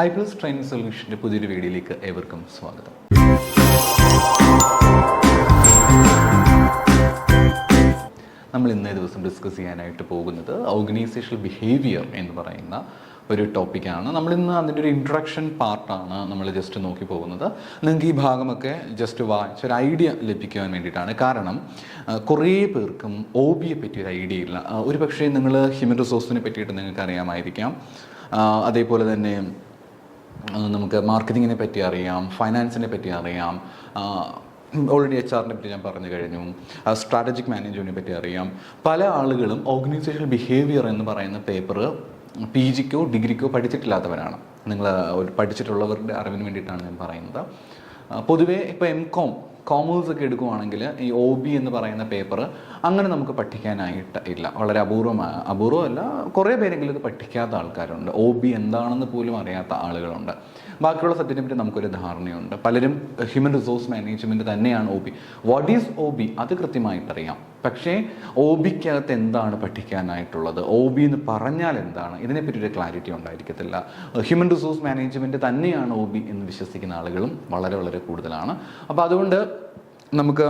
EyePlus training സൊല്യൂഷൻ്റെ പുതിയൊരു വീഡിയോയിലേക്ക് ഏവർക്കും സ്വാഗതം. നമ്മൾ ഇന്നേ ദിവസം ഡിസ്കസ് ചെയ്യാനായിട്ട് പോകുന്നത് ഓർഗനൈസേഷണൽ ബിഹേവിയർ എന്ന് പറയുന്ന ഒരു ടോപ്പിക്കാണ്. നമ്മളിന്ന് അതിൻ്റെ ഒരു ഇൻട്രൊഡക്ഷൻ പാർട്ടാണ് നമ്മൾ ജസ്റ്റ് നോക്കി പോകുന്നത്. നിങ്ങൾക്ക് ഈ ഭാഗമൊക്കെ ജസ്റ്റ് വായിച്ചൊരു ഐഡിയ ലഭിക്കുവാൻ വേണ്ടിയിട്ടാണ്. കാരണം കുറേ പേർക്കും OBയെ പറ്റി ഒരു ഐഡിയ ഇല്ല. ഒരു പക്ഷേ നിങ്ങൾ ഹ്യൂമൻ റിസോഴ്സിനെ പറ്റിയിട്ട് നിങ്ങൾക്ക് അറിയാമായിരിക്കാം. അതേപോലെ തന്നെ നമുക്ക് മാർക്കറ്റിങ്ങിനെ പറ്റി അറിയാം, ഫൈനാൻസിനെ പറ്റി അറിയാം, ഓൾറെഡി HR പറ്റി ഞാൻ പറഞ്ഞു കഴിഞ്ഞു, സ്ട്രാറ്റജിക് മാനേജ്മെൻറ്റിനെ പറ്റി അറിയാം. പല ആളുകളും ഓർഗനൈസേഷണൽ ബിഹേവിയർ എന്ന് പറയുന്ന പേപ്പർ PGക്കോ ഡിഗ്രിക്കോ പഠിച്ചിട്ടില്ലാത്തവരാണ്. നിങ്ങൾ പഠിച്ചിട്ടുള്ളവരുടെ അറിവിന് വേണ്ടിയിട്ടാണ് ഞാൻ പറയുന്നത്. പൊതുവേ ഇപ്പോൾ MCOM കോമേഴ്സ് ഒക്കെ എടുക്കുവാണെങ്കിൽ ഈ OB എന്ന് പറയുന്ന പേപ്പർ അങ്ങനെ നമുക്ക് പഠിക്കാനായിട്ട് ഇല്ല. വളരെ അപൂർവമല്ല, കുറേ പേരെങ്കിലും ഇത് പഠിക്കാത്ത ആൾക്കാരുണ്ട്. OB എന്താണെന്ന് പോലും അറിയാത്ത ആളുകളുണ്ട്. ബാക്കിയുള്ള സബ്ജക്റ്റിനെ പറ്റി നമുക്കൊരു ധാരണയുണ്ട്. പലരും ഹ്യൂമൻ റിസോഴ്സ് മാനേജ്മെൻറ്റ് തന്നെയാണ് OB. വാട്ട് ഈസ് OB അത് കൃത്യമായിട്ടറിയാം. പക്ഷേ OBക്കകത്ത് എന്താണ് പഠിക്കാനായിട്ടുള്ളത്, OB എന്ന് പറഞ്ഞാൽ എന്താണ്, ഇതിനെപ്പറ്റി ഒരു ക്ലാരിറ്റി ഉണ്ടായിരിക്കത്തില്ല. ഹ്യൂമൻ റിസോഴ്സ് മാനേജ്മെൻറ്റ് തന്നെയാണ് OB എന്ന് വിശ്വസിക്കുന്ന ആളുകളും വളരെ വളരെ കൂടുതലാണ്. അപ്പോൾ അതുകൊണ്ട് നമുക്ക്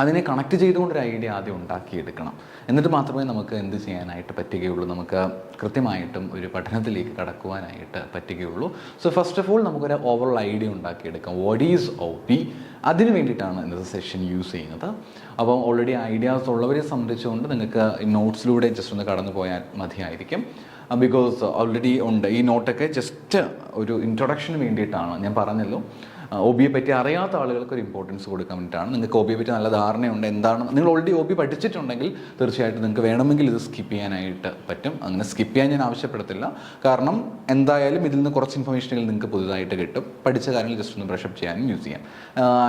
അതിനെ കണക്ട് ചെയ്തുകൊണ്ടൊരു ഐഡിയ ആദ്യം ഉണ്ടാക്കിയെടുക്കണം. എന്നിട്ട് മാത്രമേ നമുക്ക് എന്ത് ചെയ്യാനായിട്ട് പറ്റുകയുള്ളൂ, നമുക്ക് കൃത്യമായിട്ടും ഒരു പഠനത്തിലേക്ക് കടക്കുവാനായിട്ട് പറ്റുകയുള്ളൂ. സോ ഫസ്റ്റ് ഓഫ് ഓൾ നമുക്കൊരു ഓവറോൾ ഐഡിയ ഉണ്ടാക്കിയെടുക്കാം. What is OB? അതിന് വേണ്ടിയിട്ടാണ് ഇന്നത്തെ സെഷൻ യൂസ് ചെയ്യുന്നത്. അപ്പം ഓൾറെഡി ഐഡിയാസ് ഉള്ളവരെ സംബന്ധിച്ചുകൊണ്ട് നിങ്ങൾക്ക് നോട്ട്സിലൂടെ ജസ്റ്റ് ഒന്ന് കടന്നു പോയാൽ മതിയായിരിക്കും. ബിക്കോസ് ഓൾറെഡി ഉണ്ട്. ഈ നോട്ടൊക്കെ ജസ്റ്റ് ഒരു ഇൻട്രൊഡക്ഷന് വേണ്ടിയിട്ടാണ്. ഞാൻ പറഞ്ഞല്ലോ, OBയെ പറ്റി അറിയാത്ത ആളുകൾക്ക് ഒരു ഇമ്പോർട്ടൻസ് കൊടുക്കാൻ വേണ്ടിയിട്ടാണ്. നിങ്ങൾക്ക് OBയെ പറ്റി നല്ല ധാരണയുണ്ട്. എന്താണ് നിങ്ങൾ ഓൾറെഡി OB പഠിച്ചിട്ടുണ്ടെങ്കിൽ തീർച്ചയായിട്ടും നിങ്ങൾക്ക് വേണമെങ്കിൽ ഇത് സ്കിപ്പ് ചെയ്യാനായിട്ട് പറ്റും. അങ്ങനെ സ്കിപ്പ് ചെയ്യാൻ ഞാൻ ആവശ്യപ്പെടത്തില്ല. കാരണം എന്തായാലും ഇതിൽ നിന്ന് കുറച്ച് ഇൻഫർമേഷനുകൾ നിങ്ങൾക്ക് പുതുതായിട്ട് കിട്ടും. പഠിച്ച കാര്യങ്ങൾ ജസ്റ്റ് ഒന്ന് ബ്രഷപ്പ് ചെയ്യാനും യൂസ് ചെയ്യാം.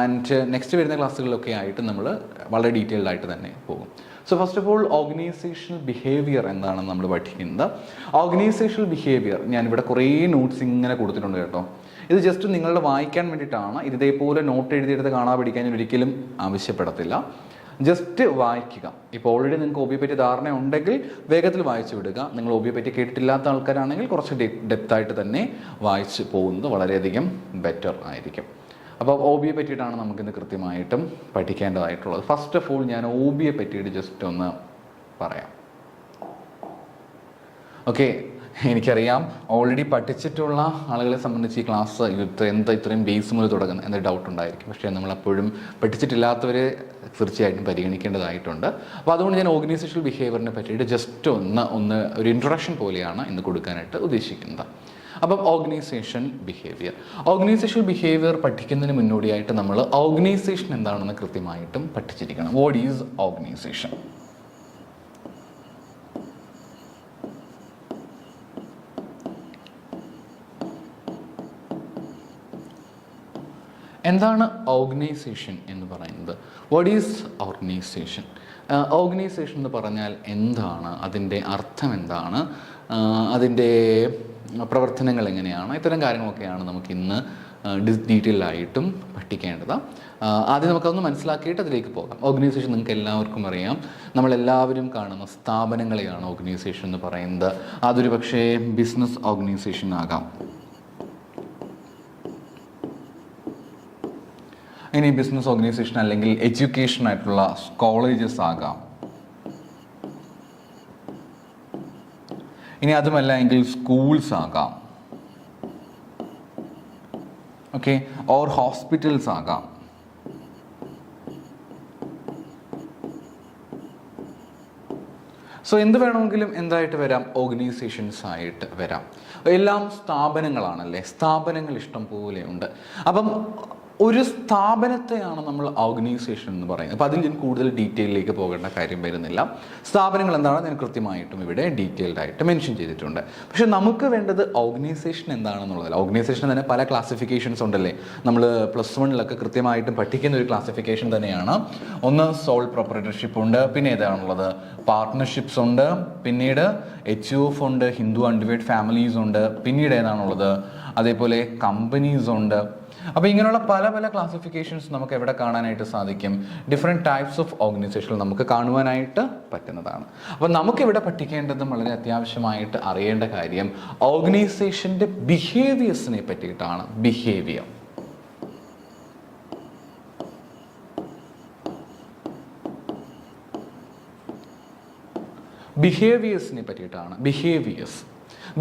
ആൻഡ് നെക്സ്റ്റ് വരുന്ന ക്ലാസ്സുകളിലൊക്കെ ആയിട്ട് നമ്മൾ വളരെ ഡീറ്റെയിൽഡ് ആയിട്ട് തന്നെ പോകും. So first of all organisational behaviour എന്താണെന്ന് നമ്മൾ പഠിക്കുന്നത്. ഓർഗനൈസേഷണൽ ബിഹേവിയർ ഞാനിവിടെ കുറേ നോട്ട്സ് ഇങ്ങനെ കൊടുത്തിട്ടുണ്ട് കേട്ടോ. ഇത് ജസ്റ്റ് നിങ്ങളുടെ വായിക്കാൻ വേണ്ടിയിട്ടാണ്. ഇതേപോലെ നോട്ട് എഴുതിയെടുത്ത് കാണാൻ പഠിക്കാൻ ഞാൻ ഒരിക്കലും ആവശ്യപ്പെടത്തില്ല. ജസ്റ്റ് വായിക്കുക. ഇപ്പോൾ ഓൾറെഡി നിങ്ങൾക്ക് OBയെ പറ്റി ധാരണ ഉണ്ടെങ്കിൽ വേഗത്തിൽ വായിച്ചു വിടുക. നിങ്ങൾ OBയെ പറ്റി കേട്ടിട്ടില്ലാത്ത ആൾക്കാരാണെങ്കിൽ കുറച്ച് ഡെപ്തായിട്ട് തന്നെ വായിച്ച് പോകുന്നത് വളരെയധികം ബെറ്റർ ആയിരിക്കും. അപ്പോൾ OBയെ പറ്റിയിട്ടാണ് നമുക്കിന്ന് കൃത്യമായിട്ടും പഠിക്കേണ്ടതായിട്ടുള്ളത്. ഫസ്റ്റ് ഓഫ് ഓൾ ഞാൻ OBയെ പറ്റിയിട്ട് ജസ്റ്റ് ഒന്ന് പറയാം. ഓക്കെ, എനിക്കറിയാം ഓൾറെഡി പഠിച്ചിട്ടുള്ള ആളുകളെ സംബന്ധിച്ച് ഈ ക്ലാസ് ഇത്രയും ബേസ് മുതൽ തുടങ്ങുന്ന എന്ന ഡൗട്ട് ഉണ്ടായിരിക്കും. പക്ഷേ നമ്മളെപ്പോഴും പഠിച്ചിട്ടില്ലാത്തവരെ തീർച്ചയായിട്ടും പരിഗണിക്കേണ്ടതായിട്ടുണ്ട്. അപ്പോൾ അതുകൊണ്ട് ഞാൻ ഓർഗനൈസേഷണൽ ബിഹേവിയറിനെ പറ്റിയിട്ട് ജസ്റ്റ് ഒന്ന് ഒരു ഇൻട്രൊഡക്ഷൻ പോലെയാണ് ഇന്ന് കൊടുക്കാനായിട്ട് ഉദ്ദേശിക്കുന്നത്. അപ്പം ഓർഗനൈസേഷണൽ ബിഹേവിയർ പഠിക്കുന്നതിന് മുന്നോടിയായിട്ട് നമ്മൾ ഓർഗനൈസേഷൻ എന്താണെന്ന് കൃത്യമായിട്ടും പഠിച്ചിരിക്കണം. What is organisation? എന്താണ് ഓർഗനൈസേഷൻ എന്ന് പറയുന്നത്? What is organisation? ഓർഗനൈസേഷൻ എന്ന് പറഞ്ഞാൽ എന്താണ്, അതിൻ്റെ അർത്ഥം എന്താണ്, അതിൻ്റെ പ്രവർത്തനങ്ങൾ എങ്ങനെയാണ്, ഇത്തരം കാര്യങ്ങളൊക്കെയാണ് നമുക്കിന്ന് ഡീറ്റെയിൽഡായിട്ടും പഠിക്കേണ്ടത്. ആദ്യം നമുക്കതൊന്ന് മനസ്സിലാക്കിയിട്ട് അതിലേക്ക് പോകാം. ഓർഗനൈസേഷൻ നിങ്ങൾക്ക് എല്ലാവർക്കും അറിയാം. നമ്മളെല്ലാവരും കാണുന്ന സ്ഥാപനങ്ങളെയാണ് ഓർഗനൈസേഷൻ എന്ന് പറയുന്നത്. അതൊരു പക്ഷേ ബിസിനസ് ഓർഗനൈസേഷൻ ആകാം, ഇനി ബിസിനസ് ഓർഗനൈസേഷൻ അല്ലെങ്കിൽ എഡ്യൂക്കേഷൻ ആയിട്ടുള്ള കോളേജസ് ആകാം, ഇനി അതുമല്ല എങ്കിൽ സ്കൂൾസ് ആകാം, ഓക്കെ, ഓർ ഹോസ്പിറ്റൽസ് ആകാം. സോ എന്ത് വേണമെങ്കിലും എന്തായിട്ട് വരാം, ഓർഗനൈസേഷൻസ് ആയിട്ട് വരാം. എല്ലാം സ്ഥാപനങ്ങളാണല്ലേ, സ്ഥാപനങ്ങൾ ഇഷ്ടം പോലെയുണ്ട്. അപ്പം ഒരു സ്ഥാപനത്തെയാണ് നമ്മൾ ഓർഗനൈസേഷൻ എന്ന് പറയുന്നത്. അപ്പോൾ അതിൽ ഞാൻ കൂടുതൽ ഡീറ്റെയിലേക്ക് പോകേണ്ട കാര്യം വരുന്നില്ല. സ്ഥാപനങ്ങൾ എന്താണെന്ന് ഞാൻ കൃത്യമായിട്ടും ഇവിടെ ഡീറ്റെയിൽഡ് ആയിട്ട് മെൻഷൻ ചെയ്തിട്ടുണ്ട്. പക്ഷേ നമുക്ക് വേണ്ടത് ഓർഗനൈസേഷൻ എന്താണെന്നുള്ളതല്ല. ഓർഗനൈസേഷൻ തന്നെ പല ക്ലാസിഫിക്കേഷൻസ് ഉണ്ടല്ലേ. നമ്മൾ +1 കൃത്യമായിട്ടും പഠിക്കുന്ന ഒരു ക്ലാസിഫിക്കേഷൻ തന്നെയാണ്. ഒന്ന് സോൾ പ്രൊപ്പറേറ്റർഷിപ്പ് ഉണ്ട്, പിന്നെ ഏതാണുള്ളത്, പാർട്ട്ണർഷിപ്സ് ഉണ്ട്, പിന്നീട് HUF ഉണ്ട്, ഹിന്ദു അൺഡിവൈഡ് ഫാമിലീസ് ഉണ്ട്, പിന്നീട് ഏതാണുള്ളത് അതേപോലെ കമ്പനീസ് ഉണ്ട്. അപ്പോൾ ഇങ്ങനെയുള്ള പല പല ക്ലാസിഫിക്കേഷൻസ് നമുക്ക് എവിടെ കാണാനായിട്ട് സാധിക്കും? ഡിഫറെൻറ്റ് ടൈപ്സ് ഓഫ് ഓർഗനൈസേഷൻ നമുക്ക് കാണുവാനായിട്ട് പറ്റുന്നതാണ്. അപ്പോൾ നമുക്കിവിടെ പഠിക്കേണ്ടത് വളരെ അത്യാവശ്യമായിട്ട് അറിയേണ്ട കാര്യം ഓർഗനൈസേഷൻ്റെ ബിഹേവിയേഴ്സിനെ പറ്റിയിട്ടാണ്. ബിഹേവിയേഴ്സിനെ പറ്റിയിട്ടാണ്.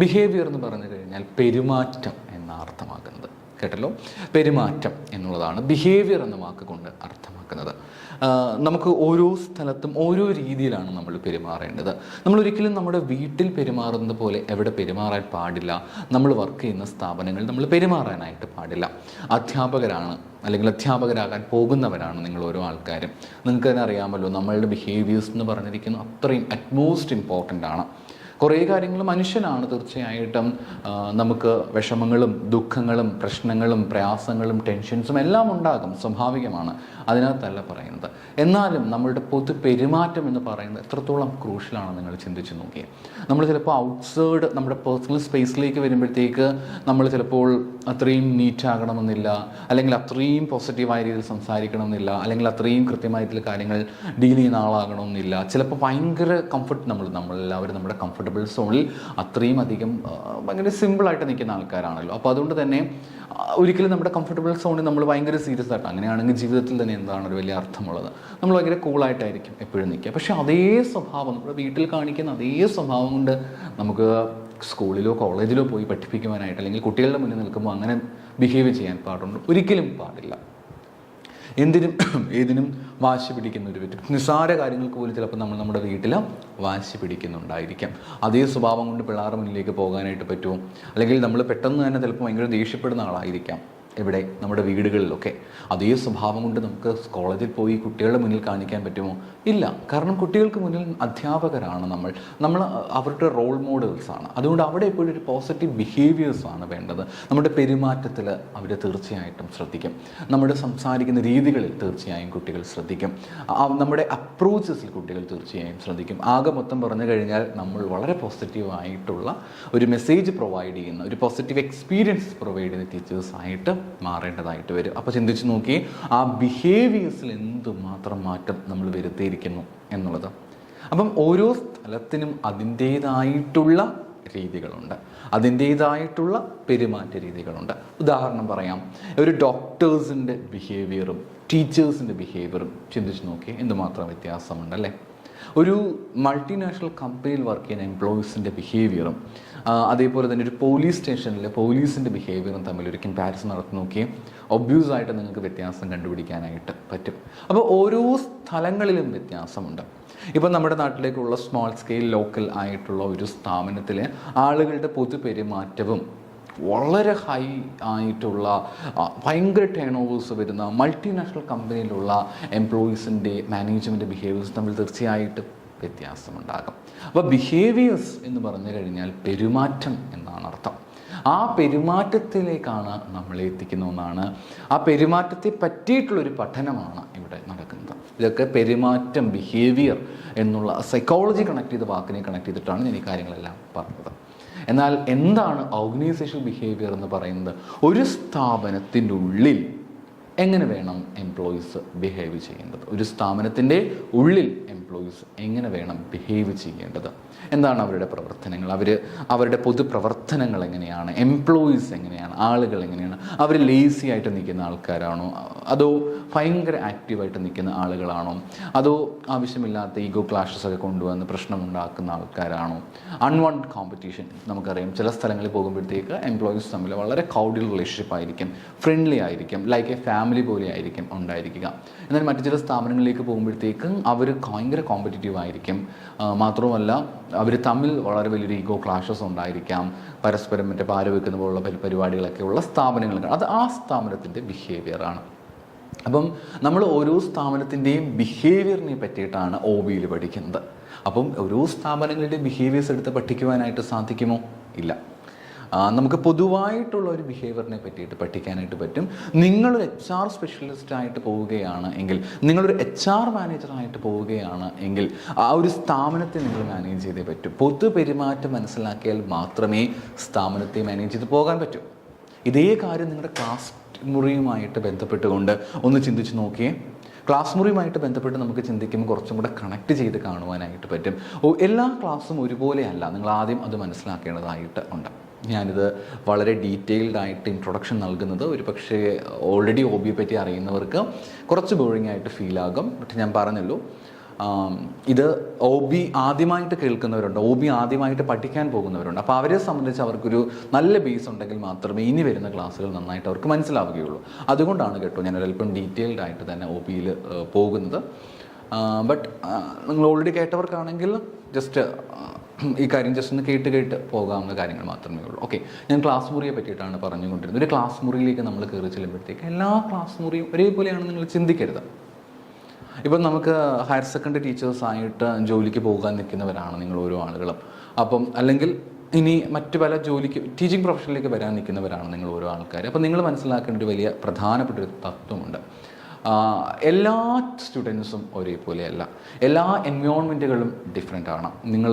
ബിഹേവിയർ എന്ന് പറഞ്ഞു കഴിഞ്ഞാൽ പെരുമാറ്റം എന്ന അർത്ഥമാക്കുന്നത്. കേട്ടല്ലോ, പെരുമാറ്റം എന്നുള്ളതാണ് ബിഹേവിയർ എന്ന വാക്ക് കൊണ്ട് അർത്ഥമാക്കുന്നത്. നമുക്ക് ഓരോ സ്ഥലത്തും ഓരോ രീതിയിലാണ് നമ്മൾ പെരുമാറേണ്ടത്. നമ്മളൊരിക്കലും നമ്മുടെ വീട്ടിൽ പെരുമാറുന്നത് പോലെ എവിടെ പെരുമാറാൻ പാടില്ല. നമ്മൾ വർക്ക് ചെയ്യുന്ന സ്ഥാപനങ്ങളിൽ നമ്മൾ പെരുമാറാനായിട്ട് പാടില്ല. അധ്യാപകരാണ് അല്ലെങ്കിൽ അധ്യാപകരാകാൻ പോകുന്നവരാണ് നിങ്ങൾ ഓരോ ആൾക്കാരും. നിങ്ങൾക്ക് തന്നെ അറിയാമല്ലോ, നമ്മളുടെ ബിഹേവിയേഴ്സ് എന്ന് പറഞ്ഞിരിക്കുന്നത് അത്രയും അറ്റ്മോസ്റ്റ് ഇമ്പോർട്ടൻ്റ് ആണ്. കുറേ കാര്യങ്ങൾ മനുഷ്യനാണ്, തീർച്ചയായിട്ടും നമുക്ക് വിഷമങ്ങളും ദുഃഖങ്ങളും പ്രശ്നങ്ങളും പ്രയാസങ്ങളും ടെൻഷൻസും എല്ലാം ഉണ്ടാകും, സ്വാഭാവികമാണ്. അതിനകത്തല്ല പറയുന്നത്. എന്നാലും നമ്മളുടെ പൊതു പെരുമാറ്റം എന്ന് പറയുന്നത് എത്രത്തോളം ക്രൂഷ്യലാണ് നിങ്ങൾ ചിന്തിച്ച് നോക്കിയേ. നമ്മൾ ചിലപ്പോൾ ഔട്ട്സൈഡ് നമ്മുടെ പേഴ്സണൽ സ്പേസിലേക്ക് വരുമ്പോഴത്തേക്ക് നമ്മൾ ചിലപ്പോൾ അത്രയും നീറ്റാകണമെന്നില്ല, അല്ലെങ്കിൽ അത്രയും പോസിറ്റീവായ രീതിയിൽ സംസാരിക്കണമെന്നില്ല, അല്ലെങ്കിൽ അത്രയും കൃത്യമായിട്ടുള്ള കാര്യങ്ങൾ ഡീൽ ചെയ്യുന്ന ആളാകണമെന്നില്ല. ചിലപ്പോൾ ഭയങ്കര നമ്മളെല്ലാവരും നമ്മുടെ കംഫർട്ടബിൾ സോണിൽ അത്രയും അധികം ഭയങ്കര സിമ്പിളായിട്ട് നിൽക്കുന്ന ആൾക്കാരാണല്ലോ. അപ്പോൾ അതുകൊണ്ട് തന്നെ ഒരിക്കലും നമ്മുടെ കംഫർട്ടബിൾ സോണിൽ നമ്മൾ ഭയങ്കര സീരിയസ് ആയിട്ട്, അങ്ങനെയാണെങ്കിൽ ജീവിതത്തിൽ തന്നെ എന്താണ് ഒരു വലിയ അർത്ഥമുള്ളത്? നമ്മൾ ഭയങ്കര കൂളായിട്ടായിരിക്കും എപ്പോഴും നിൽക്കുക. പക്ഷേ അതേ സ്വഭാവം നമ്മുടെ വീട്ടിൽ കാണിക്കുന്ന അതേ സ്വഭാവം കൊണ്ട് നമുക്ക് സ്കൂളിലോ കോളേജിലോ പോയി പഠിപ്പിക്കുവാനായിട്ട്, അല്ലെങ്കിൽ കുട്ടികളുടെ മുന്നിൽ നിൽക്കുമ്പോൾ അങ്ങനെ ബിഹേവ് ചെയ്യാൻ പാടുണ്ടോ? ഒരിക്കലും പാടില്ല. ഏതിനും വാശി പിടിക്കുന്ന ഒരു വ്യക്തി, നിസ്സാര കാര്യങ്ങൾക്ക് പോലും ചിലപ്പോൾ നമ്മൾ നമ്മുടെ വീട്ടിൽ വാശി പിടിക്കുന്നുണ്ടായിരിക്കാം. അതേ സ്വഭാവം കൊണ്ട് പിള്ളേരുടെ മുന്നിലേക്ക് പോകാനായിട്ട് പറ്റുമോ? അല്ലെങ്കിൽ നമ്മൾ പെട്ടെന്ന് തന്നെ ചിലപ്പോൾ ഭയങ്കര ദേഷ്യപ്പെടുന്ന ആളായിരിക്കാം. ഇവിടെ നമ്മുടെ വീടുകളിലൊക്കെ അതേ സ്വഭാവം കൊണ്ട് നമുക്ക് കോളേജിൽ പോയി കുട്ടികളുടെ മുന്നിൽ കാണിക്കാൻ പറ്റുമോ? ഇല്ല. കാരണം കുട്ടികൾക്ക് മുന്നിൽ അധ്യാപകരാണ് നമ്മൾ അവരുടെ റോൾ മോഡൽസാണ്. അതുകൊണ്ട് അവിടെ എപ്പോഴും ഒരു പോസിറ്റീവ് ബിഹേവിയേഴ്സാണ് വേണ്ടത്. നമ്മുടെ പെരുമാറ്റത്തിൽ അവർ തീർച്ചയായിട്ടും ശ്രദ്ധിക്കും. നമ്മുടെ സംസാരിക്കുന്ന രീതികളിൽ തീർച്ചയായും കുട്ടികൾ ശ്രദ്ധിക്കും. നമ്മുടെ അപ്രോച്ചസിൽ കുട്ടികൾ തീർച്ചയായും ശ്രദ്ധിക്കും. ആകെ മൊത്തം പറഞ്ഞു കഴിഞ്ഞാൽ നമ്മൾ വളരെ പോസിറ്റീവായിട്ടുള്ള ഒരു മെസ്സേജ് പ്രൊവൈഡ് ചെയ്യുന്ന, ഒരു പോസിറ്റീവ് എക്സ്പീരിയൻസ് പ്രൊവൈഡ് ചെയ്യുന്ന ടീച്ചേഴ്സായിട്ട് മാറേണ്ടതായിട്ട് വരും. അപ്പോൾ ചിന്തിച്ച് നോക്കി, ആ ബിഹേവിയേഴ്സിൽ എന്തുമാത്രം മാറ്റം നമ്മൾ വരുത്തിയിരിക്കുന്നു എന്നുള്ളത്. അപ്പം ഓരോ സ്ഥലത്തിനും അതിൻ്റേതായിട്ടുള്ള രീതികളുണ്ട്, അതിൻ്റേതായിട്ടുള്ള പെരുമാറ്റ രീതികളുണ്ട്. ഉദാഹരണം പറയാം, ഒരു ഡോക്ടേഴ്സിൻ്റെ ബിഹേവിയറും ടീച്ചേഴ്സിൻ്റെ ബിഹേവിയറും ചിന്തിച്ച് നോക്കി എന്തുമാത്രം വ്യത്യാസമുണ്ടല്ലേ. ഒരു മൾട്ടിനാഷണൽ കമ്പനിയിൽ വർക്ക് ചെയ്യുന്ന എംപ്ലോയീസിൻ്റെ ബിഹേവിയറും അതേപോലെ തന്നെ ഒരു പോലീസ് സ്റ്റേഷനിലെ പോലീസിൻ്റെ ബിഹേവിയറും തമ്മിൽ ഒരു കമ്പാരിസൺ നടത്തി നോക്കിയാൽ ഒബ്യൂസായിട്ട് നിങ്ങൾക്ക് വ്യത്യാസം കണ്ടുപിടിക്കാനായിട്ട് പറ്റും. അപ്പോൾ ഓരോ സ്ഥലങ്ങളിലും വ്യത്യാസമുണ്ട്. ഇപ്പം നമ്മുടെ നാട്ടിലേക്കുള്ള സ്മോൾ സ്കെയിൽ ലോക്കൽ ആയിട്ടുള്ള ഒരു സ്ഥാപനത്തിലെ ആളുകളുടെ പൊതുപെരുമാറ്റവും വളരെ ഹൈ ആയിട്ടുള്ള ഭയങ്കര ടേൺ ഓവേഴ്സ് വരുന്ന മൾട്ടിനാഷണൽ കമ്പനിയിലുള്ള എംപ്ലോയീസിൻ്റെ മാനേജ്മെൻറ്റ് ബിഹേവിയേഴ്സ് തമ്മിൽ തീർച്ചയായിട്ടും വ്യത്യാസമുണ്ടാകും. അപ്പോൾ ബിഹേവിയേഴ്സ് എന്ന് പറഞ്ഞു കഴിഞ്ഞാൽ പെരുമാറ്റം എന്നാണ് അർത്ഥം. ആ പെരുമാറ്റത്തിലേക്കാണ് നമ്മളെ എത്തിക്കുന്ന ഒന്നാണ്. ആ പെരുമാറ്റത്തെ പറ്റിയിട്ടുള്ളൊരു പഠനമാണ് ഇവിടെ നടക്കുന്നത്. ഇതൊക്കെ പെരുമാറ്റം, ബിഹേവിയർ എന്നുള്ള സൈക്കോളജി കണക്ട് ചെയ്ത വാക്കിനെ കണക്ട് ചെയ്തിട്ടാണ് ഞാൻ ഈ കാര്യങ്ങളെല്ലാം പറഞ്ഞത്. എന്നാൽ എന്താണ് ഓർഗനൈസേഷണൽ ബിഹേവിയർ എന്ന് പറയുന്നത്? ഒരു സ്ഥാപനത്തിൻ്റെ ഉള്ളിൽ എങ്ങനെ വേണം എംപ്ലോയീസ് ബിഹേവ് ചെയ്യേണ്ടത്? ഒരു സ്ഥാപനത്തിൻ്റെ ഉള്ളിൽ എംപ്ലോയീസ് എങ്ങനെ വേണം ബിഹേവ് ചെയ്യേണ്ടത്? എന്താണ് അവരുടെ പ്രവർത്തനങ്ങൾ? അവരുടെ പൊതുപ്രവർത്തനങ്ങൾ എങ്ങനെയാണ്? എംപ്ലോയീസ് എങ്ങനെയാണ്? ആളുകൾ എങ്ങനെയാണ്? അവർ ലേസി ആയിട്ട് നിൽക്കുന്ന ആൾക്കാരാണോ, അതോ ഭയങ്കര ആക്റ്റീവായിട്ട് നിൽക്കുന്ന ആളുകളാണോ, അതോ ആവശ്യമില്ലാത്ത ഈഗോ ക്ലാഷസ് ഒക്കെ കൊണ്ടുവന്ന് പ്രശ്നമുണ്ടാക്കുന്ന ആൾക്കാരാണോ? അൺവാണ്ടഡ് കോമ്പറ്റീഷൻ നമുക്കറിയാം. ചില സ്ഥലങ്ങളിൽ പോകുമ്പോഴത്തേക്ക് എംപ്ലോയീസ് തമ്മിൽ വളരെ കൗഡിയൽ റിലേഷൻഷിപ്പ് ആയിരിക്കും, ഫ്രണ്ട്ലി ആയിരിക്കും, ലൈക്ക് എ ഫാമിലി പോലെ ആയിരിക്കും ഉണ്ടായിരിക്കുക. എന്നാൽ മറ്റു ചില സ്ഥാപനങ്ങളിലേക്ക് പോകുമ്പോഴത്തേക്കും അവർ ഭയങ്കര കോമ്പറ്റീറ്റീവ് ആയിരിക്കും. മാത്രവുമല്ല അവർ തമ്മിൽ വളരെ വലിയൊരു ഈഗോ ക്ലാഷസ് ഉണ്ടായിരിക്കാം. പരസ്പരം മറ്റേ പാര വെക്കുന്ന പോലുള്ള പരിപാടികളൊക്കെ ഉള്ള സ്ഥാപനങ്ങൾ, അത് ആ സ്ഥാപനത്തിൻ്റെ ബിഹേവിയറാണ്. അപ്പം നമ്മൾ ഓരോ സ്ഥാപനത്തിൻ്റെയും ബിഹേവിയറിനെ പറ്റിയിട്ടാണ് OBയിൽ പഠിക്കുന്നത്. അപ്പം ഓരോ സ്ഥാപനങ്ങളുടെ ബിഹേവിയേഴ്സ് എടുത്ത് പഠിക്കുവാനായിട്ട് സാധിക്കുമോ? ഇല്ല. നമുക്ക് പൊതുവായിട്ടുള്ള ഒരു ബിഹേവിയറിനെ പറ്റിയിട്ട് പഠിക്കാനായിട്ട് പറ്റും. നിങ്ങളൊരു HR സ്പെഷ്യലിസ്റ്റായിട്ട് പോവുകയാണ് എങ്കിൽ, നിങ്ങളൊരു HR മാനേജറായിട്ട് പോവുകയാണ് എങ്കിൽ ആ ഒരു സ്ഥാപനത്തെ നിങ്ങൾ മാനേജ് ചെയ്തേ പറ്റൂ. പൊതു പെരുമാറ്റം മനസ്സിലാക്കിയാൽ മാത്രമേ സ്ഥാപനത്തെ മാനേജ് ചെയ്ത് പോകാൻ പറ്റൂ. ഇതേ കാര്യം നിങ്ങളുടെ ക്ലാസ് മുറിയുമായിട്ട് ബന്ധപ്പെട്ടുകൊണ്ട് ഒന്ന് ചിന്തിച്ച് നോക്കിയേ. ക്ലാസ് മുറിയുമായിട്ട് ബന്ധപ്പെട്ട് നമുക്ക് ചിന്തിക്കുമ്പോൾ കുറച്ചും കൂടെ കണക്ട് ചെയ്ത് കാണുവാനായിട്ട് പറ്റും. എല്ലാ ക്ലാസ്സും ഒരുപോലെയല്ല, നിങ്ങൾ ആദ്യം അത് മനസ്സിലാക്കേണ്ടതായിട്ട് ഉണ്ട്. ഞാനിത് വളരെ ഡീറ്റെയിൽഡ് ആയിട്ട് ഇൻട്രൊഡക്ഷൻ നൽകുന്നത് ഒരു പക്ഷേ ഓൾറെഡി OBയെ പറ്റി അറിയുന്നവർക്ക് കുറച്ച് ബോറിംഗ് ആയിട്ട് ഫീൽ ആകും. പക്ഷെ ഞാൻ പറഞ്ഞല്ലോ, ഇത് OB ആദ്യമായിട്ട് കേൾക്കുന്നവരുണ്ട്, OB ആദ്യമായിട്ട് പഠിക്കാൻ പോകുന്നവരുണ്ട്. അപ്പോൾ അവരെ സംബന്ധിച്ച് അവർക്കൊരു നല്ല ബേസ് ഉണ്ടെങ്കിൽ മാത്രമേ ഇനി വരുന്ന ക്ലാസ്സുകൾ നന്നായിട്ട് അവർക്ക് മനസ്സിലാവുകയുള്ളൂ. അതുകൊണ്ടാണ് കേട്ടോ ഞാൻ ഒരല്പം ഡീറ്റെയിൽഡ് ആയിട്ട് തന്നെ OBയിൽ പോകുന്നത്. ബട്ട് നിങ്ങൾ ഓൾറെഡി കേട്ടവർക്കാണെങ്കിൽ ജസ്റ്റ് ഈ കാര്യം ജസ്റ്റ് ഒന്ന് കേട്ട് പോകാവുന്ന കാര്യങ്ങൾ മാത്രമേ ഉള്ളൂ. ഓക്കെ, ഞാൻ ക്ലാസ് മുറിയെ പറ്റിയിട്ടാണ് പറഞ്ഞുകൊണ്ടിരുന്നത്. ഒരു ക്ലാസ് മുറിയിലേക്ക് നമ്മൾ കയറി ചെല്ലുമ്പോഴത്തേക്ക് എല്ലാ ക്ലാസ് മുറിയും ഒരേപോലെയാണ് നിങ്ങൾ ചിന്തിക്കരുത്. ഇപ്പം നമുക്ക് ഹയർ സെക്കൻഡറി ടീച്ചേഴ്സായിട്ട് ജോലിക്ക് പോകാൻ നിൽക്കുന്നവരാണ് നിങ്ങൾ ഓരോ ആളുകളും. അപ്പം അല്ലെങ്കിൽ ഇനി മറ്റു പല ജോലിക്ക് ടീച്ചിങ് പ്രൊഫഷനിലേക്ക് വരാൻ നിൽക്കുന്നവരാണ് നിങ്ങൾ ഓരോ ആൾക്കാർ. അപ്പം നിങ്ങൾ മനസ്സിലാക്കേണ്ട ഒരു വലിയ പ്രധാനപ്പെട്ട ഒരു തത്വമുണ്ട്. എല്ലാ സ്റ്റുഡൻസും ഒരേപോലെയല്ല, എല്ലാ എൻവയോൺമെൻറ്റുകളും ഡിഫറെൻ്റ് ആണ്. നിങ്ങൾ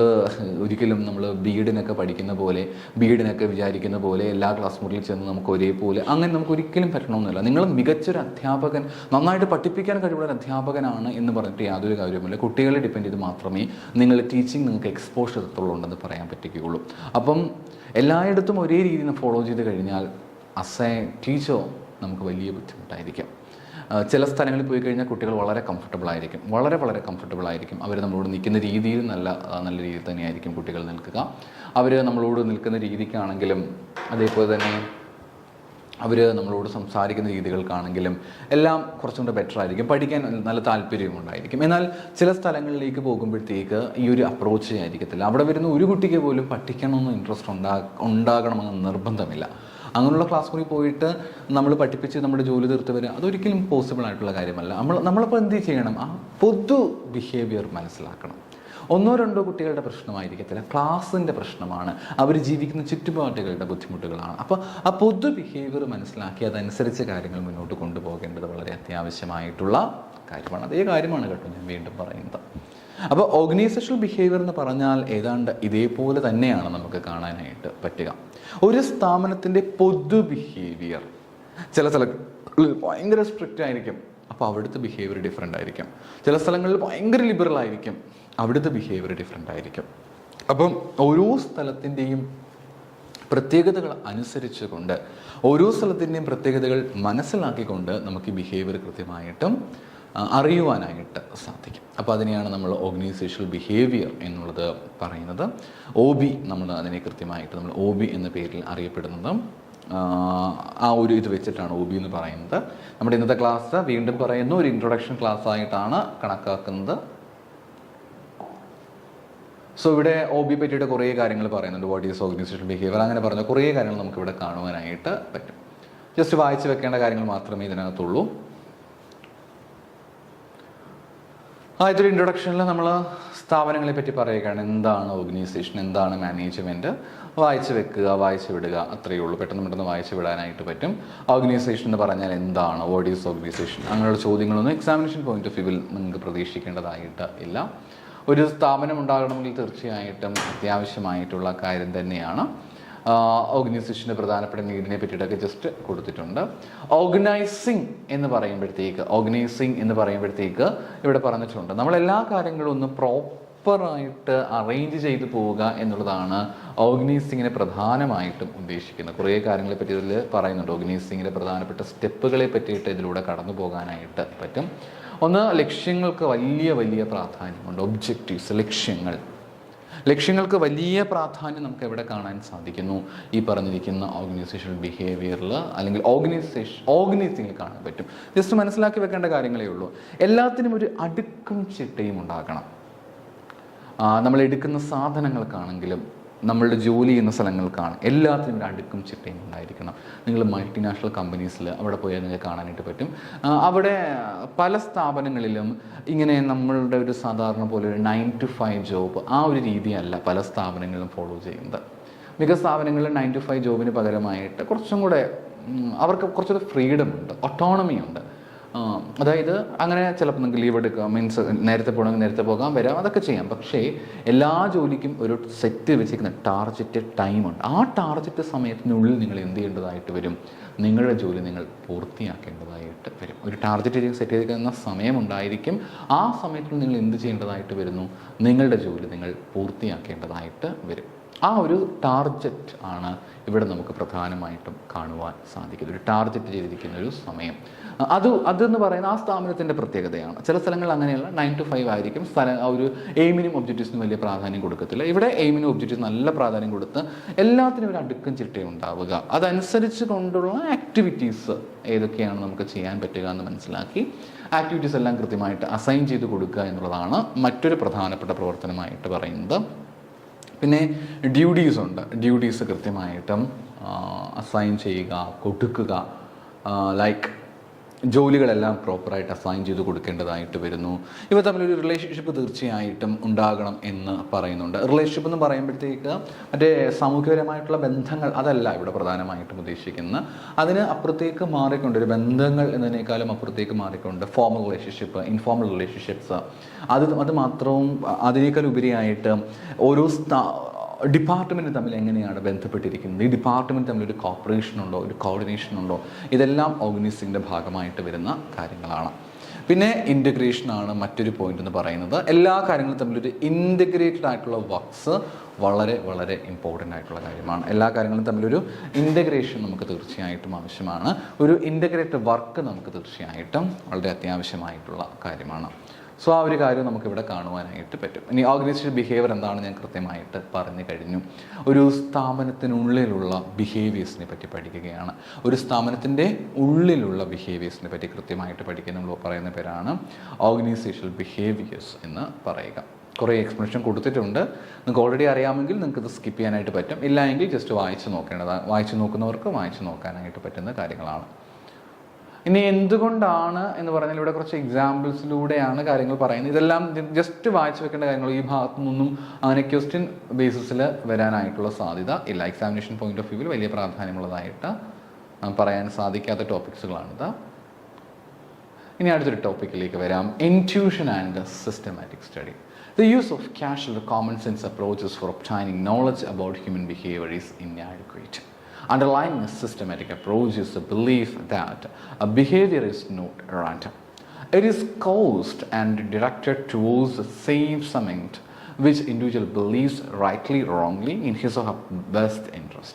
ഒരിക്കലും നമ്മൾ ബിഎഡിനൊക്കെ പഠിക്കുന്ന പോലെ, ബിഎഡിനൊക്കെ വിചാരിക്കുന്ന പോലെ എല്ലാ ക്ലാസ് മുറിയിൽ ചെന്ന് നമുക്ക് ഒരേപോലെ അങ്ങനെ നമുക്ക് ഒരിക്കലും പറ്റണമെന്നില്ല. നിങ്ങൾ മികച്ചൊരു അധ്യാപകൻ, നന്നായിട്ട് പഠിപ്പിക്കാൻ കഴിവുള്ള ഒരു അധ്യാപകനാണ് എന്ന് പറഞ്ഞിട്ട് യാതൊരു കാര്യവുമില്ല. കുട്ടികളെ ഡിപ്പെൻഡ് ചെയ്ത് മാത്രമേ നിങ്ങൾ ടീച്ചിങ് നിങ്ങൾക്ക് എക്സ്പോഷർ എത്രയുണ്ടെന്ന് പറയാൻ പറ്റുകയുള്ളൂ. അപ്പം എല്ലായിടത്തും ഒരേ രീതിയിൽ ഫോളോ ചെയ്ത് കഴിഞ്ഞാൽ ആസ് എ ടീച്ചർ നമുക്ക് വലിയ ബുദ്ധിമുട്ടായിരിക്കും. ചില സ്ഥലങ്ങളിൽ പോയി കഴിഞ്ഞാൽ കുട്ടികൾ വളരെ കംഫർട്ടബിൾ ആയിരിക്കും, വളരെ കംഫർട്ടബിൾ ആയിരിക്കും. അവർ നമ്മളോട് നിൽക്കുന്ന രീതിയിൽ നല്ല രീതിയിൽ തന്നെയായിരിക്കും കുട്ടികൾ നിൽക്കുക. അവർ നമ്മളോട് നിൽക്കുന്ന രീതിക്കാണെങ്കിലും അതേപോലെ തന്നെ അവർ നമ്മളോട് സംസാരിക്കുന്ന രീതികൾക്കാണെങ്കിലും എല്ലാം കുറച്ചും കൂടെ ബെറ്റർ ആയിരിക്കും, പഠിക്കാൻ നല്ല താല്പര്യമുണ്ടായിരിക്കും. എന്നാൽ ചില സ്ഥലങ്ങളിലേക്ക് പോകുമ്പോഴത്തേക്ക് ഈ ഒരു അപ്രോച്ച് ആയിരിക്കത്തില്ല. അവിടെ വരുന്ന ഒരു കുട്ടിക്ക് പോലും പഠിക്കണമെന്ന് ഇൻട്രസ്റ്റ് ഉണ്ടാകണമെന്ന് നിർബന്ധമില്ല. അങ്ങനെയുള്ള ക്ലാസ് മുറി പോയിട്ട് നമ്മൾ പഠിപ്പിച്ച് നമ്മുടെ ജോലി തീർത്ത് വരിക അതൊരിക്കലും പോസിബിൾ ആയിട്ടുള്ള കാര്യമല്ല. നമ്മളിപ്പോൾ എന്ത് ചെയ്യണം? ആ പൊതു ബിഹേവിയർ മനസ്സിലാക്കണം. 1-2 കുട്ടികളുടെ പ്രശ്നമായിരിക്കത്തില്ല, ക്ലാസ്സിൻ്റെ പ്രശ്നമാണ്, അവർ ജീവിക്കുന്ന ചുറ്റുപാടുകളുടെ ബുദ്ധിമുട്ടുകളാണ്. അപ്പോൾ ആ പൊതു ബിഹേവിയർ മനസ്സിലാക്കി അതനുസരിച്ച് കാര്യങ്ങൾ മുന്നോട്ട് കൊണ്ടുപോകേണ്ടത് വളരെ അത്യാവശ്യമായിട്ടുള്ള കാര്യമാണ്. അതേ കാര്യമാണ് കേട്ടോ ഞാൻ വീണ്ടും പറയുന്നത്. അപ്പോൾ ഓർഗനൈസേഷണൽ ബിഹേവിയർ എന്ന് പറഞ്ഞാൽ ഏതാണ്ട് ഇതേപോലെ തന്നെയാണ് നമുക്ക് കാണാനായിട്ട് പറ്റുക. ഒരു സ്ഥാപനത്തിൻ്റെ പൊതു ബിഹേവിയർ ചില സ്ഥലങ്ങളിൽ ഭയങ്കര സ്ട്രിക്റ്റ് ആയിരിക്കും, അപ്പോൾ അവിടുത്തെ ബിഹേവിയർ ഡിഫറെൻ്റ് ആയിരിക്കും. ചില സ്ഥലങ്ങളിൽ ഭയങ്കര ലിബറൽ ആയിരിക്കും, അവിടുത്തെ ബിഹേവിയർ ഡിഫറെൻ്റ് ആയിരിക്കും. അപ്പം ഓരോ സ്ഥലത്തിൻ്റെയും പ്രത്യേകതകൾ അനുസരിച്ചുകൊണ്ട്, ഓരോ സ്ഥലത്തിൻ്റെയും പ്രത്യേകതകൾ മനസ്സിലാക്കിക്കൊണ്ട് നമുക്ക് ഈ ബിഹേവിയർ കൃത്യമായിട്ടും അറിയുവാനായിട്ട് സാധിക്കും. അപ്പോൾ അതിനെയാണ് നമ്മൾ ഓർഗനൈസേഷണൽ ബിഹേവിയർ എന്നുള്ളത് പറയുന്നത്. OB നമ്മൾ അതിനെ കൃത്യമായിട്ട് നമ്മൾ OB എന്ന പേരിൽ അറിയപ്പെടുന്നത്. ആ ഒരു ഇത് വെച്ചിട്ടാണ് OB എന്ന് പറയുന്നത്. നമ്മുടെ ഇന്നത്തെ ക്ലാസ് വീണ്ടും പറയുന്നു ഒരു ഇൻട്രൊഡക്ഷൻ ക്ലാസ് ആയിട്ടാണ് കണക്കാക്കുന്നത്. സോ ഇവിടെ OB പറ്റിയിട്ട് കുറേ കാര്യങ്ങൾ പറയുന്നുണ്ട്. വാട്ട് ഈസ് ഓർഗനൈസേഷണൽ ബിഹേവിയർ അങ്ങനെ പറഞ്ഞ കുറേ കാര്യങ്ങൾ നമുക്കിവിടെ കാണുവാനായിട്ട് പറ്റും. ജസ്റ്റ് വായിച്ച് വെക്കേണ്ട കാര്യങ്ങൾ മാത്രമേ ഇതിനകത്തുള്ളൂ. ആദ്യത്തെ ഇൻട്രൊഡക്ഷനിൽ നമ്മൾ സ്ഥാപനങ്ങളെ പറ്റി പറയുകയാണ്. എന്താണ് ഓർഗനൈസേഷൻ, എന്താണ് മാനേജ്മെൻറ്റ്, വായിച്ച് വെക്കുക, വായിച്ച് വിടുക, അത്രയേ ഉള്ളൂ. പെട്ടെന്ന് വായിച്ച് വിടാനായിട്ട് പറ്റും. ഓർഗനൈസേഷൻ എന്ന് പറഞ്ഞാൽ എന്താണ്, വാട്ട് ഈസ് ഓർഗനൈസേഷൻ, അങ്ങനെയുള്ള ചോദ്യങ്ങളൊന്നും എക്സാമിനേഷൻ പോയിന്റ് ഓഫ് വ്യൂവിൽ നിങ്ങൾക്ക് പ്രതീക്ഷിക്കേണ്ടതായിട്ട് ഇല്ല. ഒരു സ്ഥാപനം ഉണ്ടാകണമെങ്കിൽ തീർച്ചയായിട്ടും അത്യാവശ്യമായിട്ടുള്ള കാര്യം തന്നെയാണ്. ഓർഗനൈസേഷൻ്റെ പ്രധാനപ്പെട്ട നീഡിനെ പറ്റിയിട്ടൊക്കെ ജസ്റ്റ് കൊടുത്തിട്ടുണ്ട്. ഓർഗനൈസിങ് എന്ന് പറയുമ്പോഴത്തേക്ക് ഇവിടെ പറഞ്ഞിട്ടുണ്ട് നമ്മളെല്ലാ കാര്യങ്ങളും ഒന്ന് പ്രോപ്പറായിട്ട് അറേഞ്ച് ചെയ്ത് പോവുക എന്നുള്ളതാണ് ഓർഗനൈസിങ്ങിനെ പ്രധാനമായിട്ടും ഉദ്ദേശിക്കുന്നത്. കുറേ കാര്യങ്ങളെ പറ്റി ഇതിൽ പറയുന്നുണ്ട്. ഓർഗനൈസിങ്ങിൻ്റെ പ്രധാനപ്പെട്ട സ്റ്റെപ്പുകളെ പറ്റിയിട്ട് ഇതിലൂടെ കടന്നു പോകാനായിട്ട് പറ്റും. ഒന്ന്, ലക്ഷ്യങ്ങൾക്ക് വലിയ പ്രാധാന്യമുണ്ട്. ഒബ്ജക്റ്റീവ്സ്, ലക്ഷ്യങ്ങൾക്ക് വലിയ പ്രാധാന്യം നമുക്ക് എവിടെ കാണാൻ സാധിക്കുന്നു? ഈ പറഞ്ഞിരിക്കുന്ന ഓർഗനൈസേഷണൽ ബിഹേവിയറിൽ അല്ലെങ്കിൽ ഓർഗനൈസിങ്ങിൽ കാണാൻ പറ്റും. ജസ്റ്റ് മനസ്സിലാക്കി വെക്കേണ്ട കാര്യങ്ങളേ ഉള്ളൂ. എല്ലാത്തിനും ഒരു അടുക്കും ചിട്ടയും ഉണ്ടാകണം. നമ്മൾ എടുക്കുന്ന സാധനങ്ങൾക്കാണെങ്കിലും നമ്മളുടെ ജോലി ചെയ്യുന്ന സ്ഥലങ്ങൾക്കാണ് എല്ലാത്തിനും ഒരു അടുക്കും ചിട്ടയും ഉണ്ടായിരിക്കണം. നിങ്ങൾ മൾട്ടിനാഷണൽ കമ്പനീസിൽ അവിടെ പോയാൽ നിങ്ങൾക്ക് കാണാനായിട്ട് പറ്റും. അവിടെ പല സ്ഥാപനങ്ങളിലും ഇങ്ങനെ നമ്മളുടെ ഒരു സാധാരണ പോലെ ഒരു 9 to 5 ജോബ് ആ ഒരു രീതിയല്ല പല സ്ഥാപനങ്ങളിലും ഫോളോ ചെയ്യുന്നത്. മിക്ക സ്ഥാപനങ്ങളിൽ 9 to 5 ജോബിന് പകരമായിട്ട് കുറച്ചും കൂടെ അവർക്ക് കുറച്ചുകൂടെ ഫ്രീഡം ഉണ്ട്, ഓട്ടോണമി ഉണ്ട്. അതായത് അങ്ങനെ ചിലപ്പോൾ നിങ്ങൾക്ക് ലീവ് എടുക്കാം, മീൻസ് നേരത്തെ പോകണമെങ്കിൽ നേരത്തെ പോകാം, വരാം, അതൊക്കെ ചെയ്യാം. പക്ഷേ എല്ലാ ജോലിക്കും ഒരു സെറ്റ് വെച്ചിരിക്കുന്ന ടാർഗറ്റ് ടൈമുണ്ട്. ആ ടാർഗറ്റ് സമയത്തിനുള്ളിൽ നിങ്ങൾ എന്ത് ചെയ്യേണ്ടതായിട്ട് വരും? നിങ്ങളുടെ ജോലി നിങ്ങൾ പൂർത്തിയാക്കേണ്ടതായിട്ട് വരും. ഒരു ടാർഗറ്റ് സെറ്റ് ചെയ്തിരിക്കുന്ന സമയമുണ്ടായിരിക്കും. ആ സമയത്തിൽ നിങ്ങൾ എന്ത് ചെയ്യേണ്ടതായിട്ട് വരുന്നു? നിങ്ങളുടെ ജോലി നിങ്ങൾ പൂർത്തിയാക്കേണ്ടതായിട്ട് വരും. ആ ഒരു ടാർഗറ്റ് ആണ് ഇവിടെ നമുക്ക് പ്രധാനമായിട്ടും കാണുവാൻ സാധിക്കുന്നത്. ഒരു ടാർഗറ്റ് ചെയ്തിരിക്കുന്ന ഒരു സമയം, അതെന്ന് പറയുന്ന ആ സ്ഥാപനത്തിൻ്റെ പ്രത്യേകതയാണ്. ചില സ്ഥലങ്ങളിൽ അങ്ങനെയല്ല, 9 to 5 ആയിരിക്കും. ഒരു എയിമിനും ഒബ്ജക്റ്റീവ്സിനും വലിയ പ്രാധാന്യം കൊടുക്കത്തില്ല. ഇവിടെ എയിമിനും ഒബ്ജക്റ്റീവ്സ് നല്ല പ്രാധാന്യം കൊടുത്ത് എല്ലാത്തിനും ഒരു അടുക്കും ചിട്ടയും ഉണ്ടാവുക. അതനുസരിച്ച് കൊണ്ടുള്ള ആക്ടിവിറ്റീസ് ഏതൊക്കെയാണ് നമുക്ക് ചെയ്യാൻ പറ്റുക എന്ന് മനസ്സിലാക്കി ആക്ടിവിറ്റീസ് എല്ലാം കൃത്യമായിട്ട് അസൈൻ ചെയ്ത് കൊടുക്കുക എന്നുള്ളതാണ് മറ്റൊരു പ്രധാനപ്പെട്ട പ്രവർത്തനമായിട്ട് പറയുന്നത്. പിന്നെ ഡ്യൂട്ടീസ് ഉണ്ട്. ഡ്യൂട്ടീസ് കൃത്യമായിട്ടും അസൈൻ ചെയ്യുക, കൊടുക്കുക. ലൈക്ക് ജോലികളെല്ലാം പ്രോപ്പറായിട്ട് അസൈൻ ചെയ്ത് കൊടുക്കേണ്ടതായിട്ട് വരുന്നു. ഇവ തമ്മിലൊരു റിലേഷൻഷിപ്പ് തീർച്ചയായിട്ടും ഉണ്ടാകണം എന്ന് പറയുന്നുണ്ട്. റിലേഷൻഷിപ്പ് എന്ന് പറയുമ്പോഴത്തേക്ക് മറ്റേ സാമൂഹികപരമായിട്ടുള്ള ബന്ധങ്ങൾ അതല്ല ഇവിടെ പ്രധാനമായിട്ടും ഉദ്ദേശിക്കുന്നത്. അതിന് അപ്പുറത്തേക്ക് മാറിക്കൊണ്ട്, ഒരു ബന്ധങ്ങൾ എന്നതിനേക്കാളും അപ്പുറത്തേക്ക് മാറിക്കൊണ്ട് ഫോർമൽ റിലേഷൻഷിപ്പ്, ഇൻഫോർമൽ റിലേഷൻഷിപ്സ്, അത് മാത്രവും അതിനേക്കാൾ ഉപരിയായിട്ട് ഓരോ ഡിപ്പാർട്ട്മെൻറ്റ് തമ്മിൽ എങ്ങനെയാണ് ബന്ധപ്പെട്ടിരിക്കുന്നത്, ഈ ഡിപ്പാർട്ട്മെൻറ്റ് തമ്മിൽ ഒരു കോപ്പറേഷൻ ഉണ്ടോ, ഒരു കോർഡിനേഷൻ ഉണ്ടോ, ഇതെല്ലാം ഓർഗനൈസിങ്ങിൻ്റെ ഭാഗമായിട്ട് വരുന്ന കാര്യങ്ങളാണ്. പിന്നെ ഇൻ്റഗ്രേഷനാണ് മറ്റൊരു പോയിന്റ് എന്ന് പറയുന്നത്. എല്ലാ കാര്യങ്ങളും തമ്മിലൊരു ഇൻ്റഗ്രേറ്റഡ് ആയിട്ടുള്ള വർക്ക്സ് വളരെ വളരെ ഇമ്പോർട്ടൻ്റ് ആയിട്ടുള്ള കാര്യമാണ്. എല്ലാ കാര്യങ്ങളും തമ്മിലൊരു ഇൻ്റഗ്രേഷൻ നമുക്ക് തീർച്ചയായിട്ടും ആവശ്യമാണ്. ഒരു ഇൻ്റഗ്രേറ്റഡ് വർക്ക് നമുക്ക് തീർച്ചയായിട്ടും വളരെ അത്യാവശ്യമായിട്ടുള്ള കാര്യമാണ്. സോ ആ ഒരു കാര്യം നമുക്കിവിടെ കാണുവാനായിട്ട് പറ്റും. ഇനി ഓർഗനൈസേഷൻ ബിഹേവിയർ എന്താണ് ഞാൻ കൃത്യമായിട്ട് പറഞ്ഞു കഴിഞ്ഞു. ഒരു സ്ഥാപനത്തിനുള്ളിലുള്ള ബിഹേവിയേഴ്സിനെ പറ്റി പഠിക്കുകയാണ്. ഒരു സ്ഥാപനത്തിൻ്റെ ഉള്ളിലുള്ള ബിഹേവിയേഴ്സിനെ പറ്റി കൃത്യമായിട്ട് പഠിക്കുക. നമ്മൾ പറയുന്ന പേരാണ് ഓർഗനൈസേഷണൽ ബിഹേവിയേഴ്സ് എന്ന് പറയുക. കുറേ എക്സ്പ്ലനേഷൻ കൊടുത്തിട്ടുണ്ട്. നിങ്ങൾക്ക് ഓൾറെഡി അറിയാമെങ്കിൽ നിങ്ങൾക്കിത് സ്കിപ്പ് ചെയ്യാനായിട്ട് പറ്റും. ഇല്ല എങ്കിൽ ജസ്റ്റ് വായിച്ച് നോക്കുന്നവർക്ക് വായിച്ച് നോക്കാനായിട്ട് പറ്റുന്ന കാര്യങ്ങളാണ്. ഇനി എന്തുകൊണ്ടാണ് എന്ന് പറഞ്ഞാൽ ഇവിടെ കുറച്ച് എക്സാമ്പിൾസിലൂടെയാണ് കാര്യങ്ങൾ പറയുന്നത്. ഇതെല്ലാം ജസ്റ്റ് വായിച്ചു വെക്കേണ്ട കാര്യങ്ങൾ. ഈ ഭാഗത്തു നിന്നും അങ്ങനെ ക്വസ്റ്റ്യൻ ബേസിസിൽ വരാനായിട്ടുള്ള സാധ്യത ഇല്ല. എക്സാമിനേഷൻ പോയിന്റ് ഓഫ് വ്യൂവിൽ വലിയ പ്രാധാന്യമുള്ളതായിട്ട് പറയാൻ സാധിക്കാത്ത ടോപ്പിക്സുകളാണിത്. ഇനി അടുത്തൊരു ടോപ്പിക്കിലേക്ക് വരാം. Intuition and systematic study. The use of casual common sense approaches for obtaining knowledge about human behavior is inadequate. Underlying a systematic approach is the belief that a behavior is not random. It is caused and directed towards the same summit which individual believes rightly or wrongly in his or her best interest.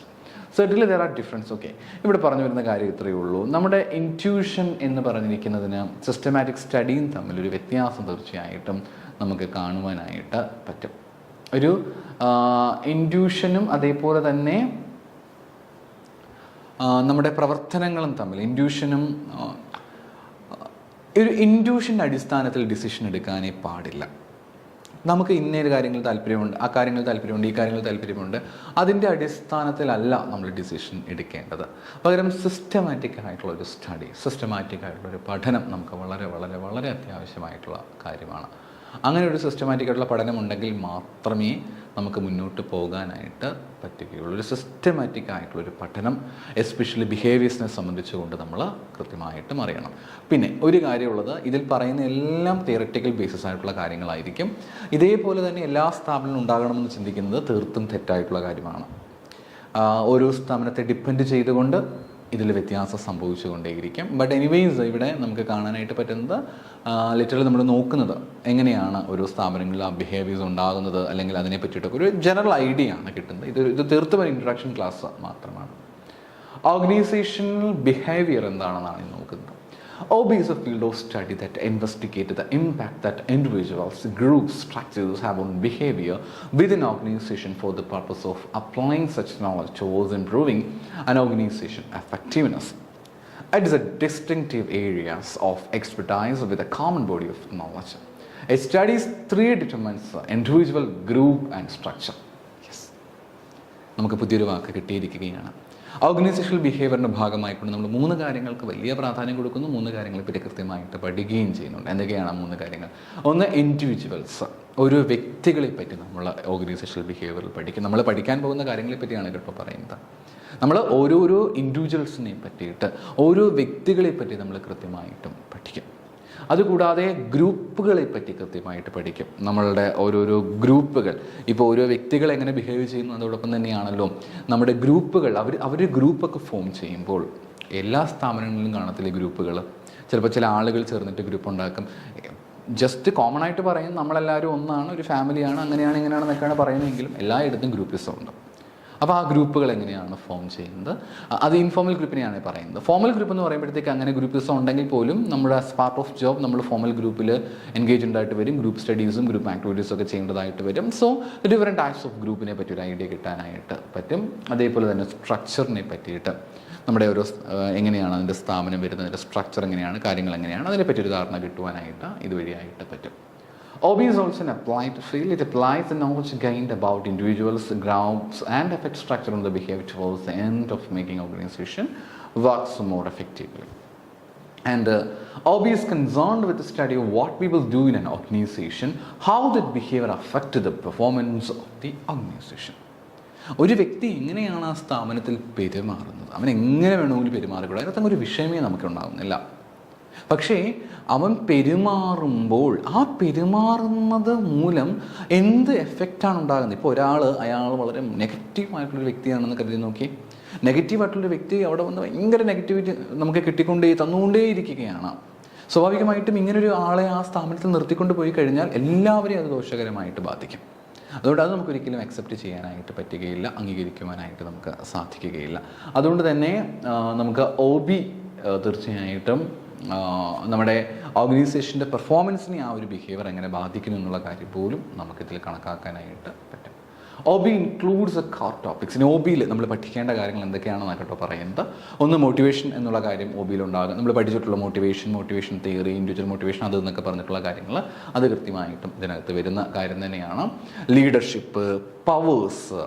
Certainly there are differences. Okay, ഇവിടെ പറഞ്ഞു വരുന്ന കാര്യം ഇത്രയേ ഉള്ളൂ. നമ്മുടെ intuition എന്ന് പറഞ്ഞിരിക്കുന്നതിന് systematic സ്റ്റഡിയും തമ്മിലൊരു വ്യത്യാസം തീർച്ചയായിട്ടും നമുക്ക് കാണുവാനായിട്ട് പറ്റും. ഒരു ഇൻറ്റ്യൂഷനും അതേപോലെ തന്നെ നമ്മുടെ പ്രവർത്തനങ്ങളും തമ്മിൽ ഒരു ഇൻറ്റ്യൂഷൻ്റെ അടിസ്ഥാനത്തിൽ ഡിസിഷൻ എടുക്കാനേ പാടില്ല. നമുക്ക് ഇന്നൊരു കാര്യങ്ങൾ താല്പര്യമുണ്ട്, ആ കാര്യങ്ങൾ താല്പര്യമുണ്ട്, ഈ കാര്യങ്ങൾ താല്പര്യമുണ്ട്, അതിൻ്റെ അടിസ്ഥാനത്തിലല്ല നമ്മൾ ഡിസിഷൻ എടുക്കേണ്ടത്. പകരം സിസ്റ്റമാറ്റിക് ആയിട്ടുള്ളൊരു സ്റ്റഡി, സിസ്റ്റമാറ്റിക് ആയിട്ടുള്ളൊരു പഠനം നമുക്ക് വളരെ വളരെ വളരെ അത്യാവശ്യമായിട്ടുള്ള കാര്യമാണ്. അങ്ങനെ ഒരു സിസ്റ്റമാറ്റിക് ആയിട്ടുള്ള പഠനം ഉണ്ടെങ്കിൽ മാത്രമേ നമുക്ക് മുന്നോട്ട് പോകാനായിട്ട് പറ്റുകയുള്ളൂ. ഒരു സിസ്റ്റമാറ്റിക് ആയിട്ടുള്ളൊരു പഠനം എസ്പെഷ്യലി ബിഹേവിയേഴ്സിനെ സംബന്ധിച്ചുകൊണ്ട് നമ്മൾ കൃത്യമായിട്ടും അറിയണം. പിന്നെ ഒരു കാര്യമുള്ളത്, ഇതിൽ പറയുന്ന എല്ലാം തിയററ്റിക്കൽ ബേസിസ് ആയിട്ടുള്ള കാര്യങ്ങളായിരിക്കും. ഇതേപോലെ തന്നെ എല്ലാ സ്ഥാപനങ്ങളും ഉണ്ടാകണമെന്ന് ചിന്തിക്കുന്നത് തീർത്തും തെറ്റായിട്ടുള്ള കാര്യമാണ്. ഓരോ സ്ഥാപനത്തെ ഡിപ്പെൻഡ് ചെയ്തുകൊണ്ട് ഇതിൽ വ്യത്യാസം സംഭവിച്ചുകൊണ്ടേയിരിക്കും. ബട്ട് എനിവേയ്സ് ഇവിടെ നമുക്ക് കാണാനായിട്ട് പറ്റുന്നത് ലിറ്ററലി നമ്മൾ നോക്കുന്നത് എങ്ങനെയാണ് ഓരോ സ്ഥാപനങ്ങളിൽ ആ ബിഹേവിയേഴ്സ് ഉണ്ടാകുന്നത്, അല്ലെങ്കിൽ അതിനെ പറ്റിയിട്ടൊക്കെ ഒരു ജനറൽ ഐഡിയ ആണ് കിട്ടുന്നത്. ഇത് തീർത്തും ഒരു ഇൻട്രൊഡക്ഷൻ ക്ലാസ് മാത്രമാണ്. ഓർഗനൈസേഷണൽ ബിഹേവിയർ എന്താണെന്നാണ് നോക്കുന്നത്. OB is a field of study that investigates the impact that individuals, groups, structures have on behavior within an organization for the purpose of applying such knowledge towards improving an organization's effectiveness. It is a distinctive areas of expertise with a common body of knowledge. It studies three determinants: individual, group and structure. Yes. നമുക്ക് പുതിയൊരു വാക്ക് കിട്ടിയിരിക്കുകയാണ്. Organisational ബിഹേവിയറിൻ്റെ ഭാഗമായിക്കൊണ്ട് നമ്മൾ 3 കാര്യങ്ങൾക്ക് വലിയ പ്രാധാന്യം കൊടുക്കുന്നു. 3 കാര്യങ്ങളെ പറ്റി കൃത്യമായിട്ട് പഠിക്കുകയും ചെയ്യുന്നുണ്ട്. എന്തൊക്കെയാണ് 3 കാര്യങ്ങൾ? ഒന്ന്, ഇൻഡിവിജ്വൽസ്, ഒരു വ്യക്തികളെ പറ്റി നമ്മൾ ഓർഗനൈസേഷണൽ ബിഹേവിയറിൽ പഠിക്കും. നമ്മൾ പഠിക്കാൻ പോകുന്ന കാര്യങ്ങളെ പറ്റിയാണ് ഇപ്പോൾ പറയുന്നത്. നമ്മൾ ഓരോരോ ഇൻഡിവിജ്വൽസിനെ പറ്റിയിട്ട് ഓരോ വ്യക്തികളെ പറ്റി നമ്മൾ കൃത്യമായിട്ടും പഠിക്കും. അതുകൂടാതെ ഗ്രൂപ്പുകളെ പറ്റി കൃത്യമായിട്ട് പഠിക്കും. നമ്മളുടെ ഓരോരോ ഗ്രൂപ്പുകൾ, ഇപ്പോൾ ഓരോ വ്യക്തികൾ എങ്ങനെ ബിഹേവ് ചെയ്യുന്നു അതോടൊപ്പം തന്നെയാണല്ലോ നമ്മുടെ ഗ്രൂപ്പുകൾ. അവർ ഗ്രൂപ്പൊക്കെ ഫോം ചെയ്യുമ്പോൾ എല്ലാ സ്ഥാപനങ്ങളിലും കാണത്തില്ലേ ഗ്രൂപ്പുകൾ. ചിലപ്പോൾ ചില ആളുകൾ ചേർന്നിട്ട് ഗ്രൂപ്പ് ഉണ്ടാക്കും. ജസ്റ്റ് കോമൺ ആയിട്ട് പറയും നമ്മളെല്ലാവരും ഒന്നാണ്, ഒരു ഫാമിലിയാണ്, അങ്ങനെയാണ് ഇങ്ങനെയാണെന്നൊക്കെയാണ് പറയുന്നതെങ്കിലും എല്ലായിടത്തും ഗ്രൂപ്പിസം ഉണ്ട്. അപ്പോൾ ആ ഗ്രൂപ്പുകൾ എങ്ങനെയാണ് ഫോം ചെയ്യുന്നത്? അത് ഇൻഫോർമൽ ഗ്രൂപ്പിനെയാണ് പറയുന്നത്. ഫോർമൽ ഗ്രൂപ്പ് എന്ന് പറയുമ്പോഴത്തേക്ക് അങ്ങനെ ഗ്രൂപ്പിസം ഉണ്ടെങ്കിൽ പോലും നമ്മുടെ ആസ് പാർട്ട് ഓഫ് ജോബ് നമ്മൾ ഫോർമൽ ഗ്രൂപ്പിൽ എൻഗേജ്ഡ് ആയിട്ട് വരും. ഗ്രൂപ്പ് സ്റ്റഡീസും ഗ്രൂപ്പ് ആക്ടിവിറ്റീസും ഒക്കെ ചെയ്യേണ്ടതായിട്ട് വരും. സോ ഡിഫറെൻറ്റ് ടൈപ്സ് ഓഫ് ഗ്രൂപ്പിനെ പറ്റി ഒരു ഐഡിയ കിട്ടാനായിട്ട് പറ്റും. അതേപോലെ തന്നെ സ്ട്രക്ചറിനെ പറ്റിയിട്ട് നമ്മുടെ ഓരോ എങ്ങനെയാണ് അതിൻ്റെ സ്ഥാപനം വരുന്നത്, അതിൻ്റെ സ്ട്രക്ചർ എങ്ങനെയാണ്, കാര്യങ്ങൾ എങ്ങനെയാണ്, അതിനെപ്പറ്റി ഒരു ധാരണ കിട്ടുവാനായിട്ട് ഇതുവഴിയായിട്ട് പറ്റും. OB is also an applied field. It applies the knowledge gained about individuals, groups, and affect structure on the behavior towards the end of making organization works more effectively. And OB is concerned with the study of what people do in an organization, how that behavior affects the performance of the organization. ഒരു വ്യക്തി എങ്ങനെയാണ് ആ സ്ഥാപനത്തിൽ പെരുമാറുന്നത്, അവൻ എങ്ങനെ വേണമെങ്കിലും പെരുമാറിക്കൂടാ, അതിനകത്ത് ഒരു വിഷയമേ നമുക്കുണ്ടാകുന്നില്ല. പക്ഷേ അവൻ പെരുമാറുമ്പോൾ ആ പെരുമാറുന്നത് മൂലം എന്ത് എഫക്റ്റാണ് ഉണ്ടാകുന്നത്? ഇപ്പോൾ അയാൾ വളരെ നെഗറ്റീവായിട്ടുള്ളൊരു വ്യക്തിയാണെന്ന് കരുതി നോക്കി. നെഗറ്റീവായിട്ടുള്ളൊരു വ്യക്തി അവിടെ വന്ന് ഭയങ്കര നെഗറ്റിവിറ്റി നമുക്ക് തന്നുകൊണ്ടേ ഇരിക്കുകയാണ്. സ്വാഭാവികമായിട്ടും ഇങ്ങനൊരു ആളെ ആ സ്ഥാപനത്തിൽ നിർത്തിക്കൊണ്ട് പോയി കഴിഞ്ഞാൽ എല്ലാവരെയും അത് ദോഷകരമായിട്ട് ബാധിക്കും. അതുകൊണ്ട് അത് നമുക്കൊരിക്കലും അക്സെപ്റ്റ് ചെയ്യാനായിട്ട് പറ്റുകയില്ല, അംഗീകരിക്കുവാനായിട്ട് നമുക്ക് സാധിക്കുകയില്ല. അതുകൊണ്ട് തന്നെ നമുക്ക് OB തീർച്ചയായിട്ടും നമ്മുടെ ഓർഗനൈസേഷൻ്റെ പെർഫോമൻസിനെ ആ ഒരു ബിഹേവിയർ എങ്ങനെ ബാധിക്കുന്നു എന്നുള്ള കാര്യം പോലും നമുക്കിതിൽ കണക്കാക്കാനായിട്ട് പറ്റും. OB includes A core topics. ഇനി OBയിൽ നമ്മൾ പഠിക്കേണ്ട കാര്യങ്ങൾ എന്തൊക്കെയാണെന്ന് കേട്ടോ പറയുന്നത്. ഒന്ന് മോട്ടിവേഷൻ എന്നുള്ള കാര്യം OBയിൽ ഉണ്ടാകും. നമ്മൾ പഠിച്ചിട്ടുള്ള മോട്ടിവേഷൻ തിയറി, ഇൻഡിവിജ്വൽ മോട്ടിവേഷൻ അത് എന്നൊക്കെ പറഞ്ഞിട്ടുള്ള കാര്യങ്ങൾ അത് കൃത്യമായിട്ടും ഇതിനകത്ത് വരുന്ന കാര്യം തന്നെയാണ്. ലീഡർഷിപ്പ്, പവേഴ്സ്,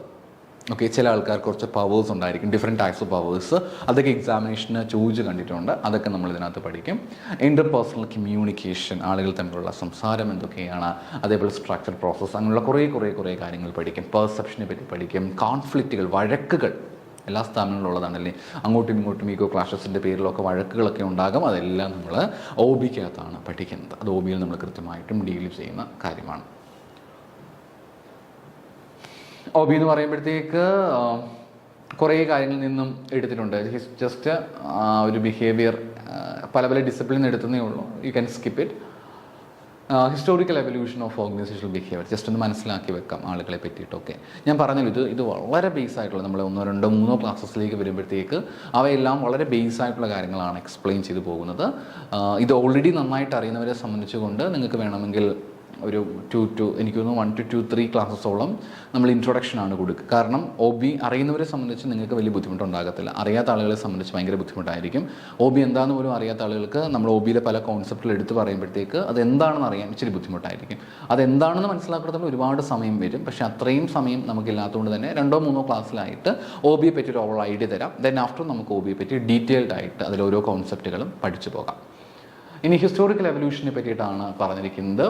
ഓക്കെ, ചില ആൾക്കാർക്ക് കുറച്ച് പവേഴ്സ് ഉണ്ടായിരിക്കും, ഡിഫറെൻറ്റ് ടൈപ്സ് ഓഫ് പവേഴ്സ്. അതൊക്കെ എക്സാമിനേഷന് ചോദിച്ച് കണ്ടിട്ടുണ്ട്, അതൊക്കെ നമ്മൾ ഇതിനകത്ത് പഠിക്കും. ഇൻ്റർപേഴ്സണൽ കമ്മ്യൂണിക്കേഷൻ, ആളുകൾ തമ്മിലുള്ള സംസാരം എന്തൊക്കെയാണ്, അതേപോലെ സ്ട്രക്ചർ പ്രോസസ്സ്, അങ്ങനെയുള്ള കുറേ കാര്യങ്ങൾ പഠിക്കും. പെർസെപ്ഷനെ പറ്റി പഠിക്കും. കോൺഫ്ലിക്റ്റുകൾ, വഴക്കുകൾ എല്ലാ സ്ഥാപനങ്ങളിലുള്ളതാണല്ലേ, അങ്ങോട്ടും ഇങ്ങോട്ടും ഈഗോ ക്ലാഷസിൻ്റെ പേരിലൊക്കെ വഴക്കുകളൊക്കെ ഉണ്ടാകും. അതെല്ലാം നമ്മൾ OBക്കകത്താണ് പഠിക്കുന്നത്. അത് OBയിൽ നമ്മൾ കൃത്യമായിട്ടും ഡീൽ ചെയ്യുന്ന കാര്യമാണ്. OB എന്ന് പറയുമ്പോഴത്തേക്ക് കുറേ കാര്യങ്ങളിൽ നിന്നും എടുത്തിട്ടുണ്ട്. ജസ്റ്റ് ഒരു ബിഹേവിയർ പല ഡിസിപ്ലിൻ എടുത്തതേ ഉള്ളൂ. You can skip it. Historical evolution of organisational behaviour just ഒന്ന് മനസ്സിലാക്കി വെക്കാം ആളുകളെ പറ്റിയിട്ടൊക്കെ. ഞാൻ പറഞ്ഞല്ലോ ഇത് വളരെ ബേസ് ആയിട്ടുള്ള, നമ്മൾ 1, 2, 3 ക്ലാസ്സസിലേക്ക് വരുമ്പോഴത്തേക്ക് അവയെല്ലാം വളരെ ബേസ് ആയിട്ടുള്ള കാര്യങ്ങളാണ് എക്സ്പ്ലെയിൻ ചെയ്തു പോകുന്നത്. ഇത് ഓൾറെഡി നന്നായിട്ട് അറിയുന്നവരെ സംബന്ധിച്ചുകൊണ്ട് നിങ്ങൾക്ക് വേണമെങ്കിൽ ഒരു 1 to 2, 3 ക്ലാസ്സസോളം നമ്മൾ ഇൻട്രൊഡക്ഷനാണ് കൊടുക്കുക. കാരണം OB അറിയുന്നവരെ സംബന്ധിച്ച് നിങ്ങൾക്ക് വലിയ ബുദ്ധിമുട്ടുണ്ടാകത്തില്ല. അറിയാത്ത ആളുകളെ സംബന്ധിച്ച് ഭയങ്കര ബുദ്ധിമുട്ടായിരിക്കും. OB എന്താണെന്ന് പോലും അറിയാത്ത ആളുകൾക്ക് നമ്മൾ OBയിലെ പല കോൺസെപ്റ്റുകൾ എടുത്ത് പറയുമ്പോഴത്തേക്ക് അതെന്താണെന്ന് അറിയാൻ ഇച്ചിരി ബുദ്ധിമുട്ടായിരിക്കും. അതെന്താണെന്ന് മനസ്സിലാക്കുന്നതിൽ ഒരുപാട് സമയം വരും. പക്ഷേ അത്രയും സമയം നമുക്കില്ലാത്തതുകൊണ്ട് തന്നെ 2, 3 ക്ലാസ്സിലായിട്ട് OBയെ പറ്റി ഒരു ഓവർ ഐഡിയ തരാം. ദെൻ ആഫ്റ്റർ നമുക്ക് OBയെ പറ്റി ഡീറ്റെയിൽഡ് ആയിട്ട് അതിലോരോ കോൺസെപ്റ്റുകളും പഠിച്ചു പോകാം. ഇനി ഹിസ്റ്റോറിക്കൽ എവല്യൂഷനെ പറ്റിയിട്ടാണ് പറഞ്ഞിരിക്കുന്നത്.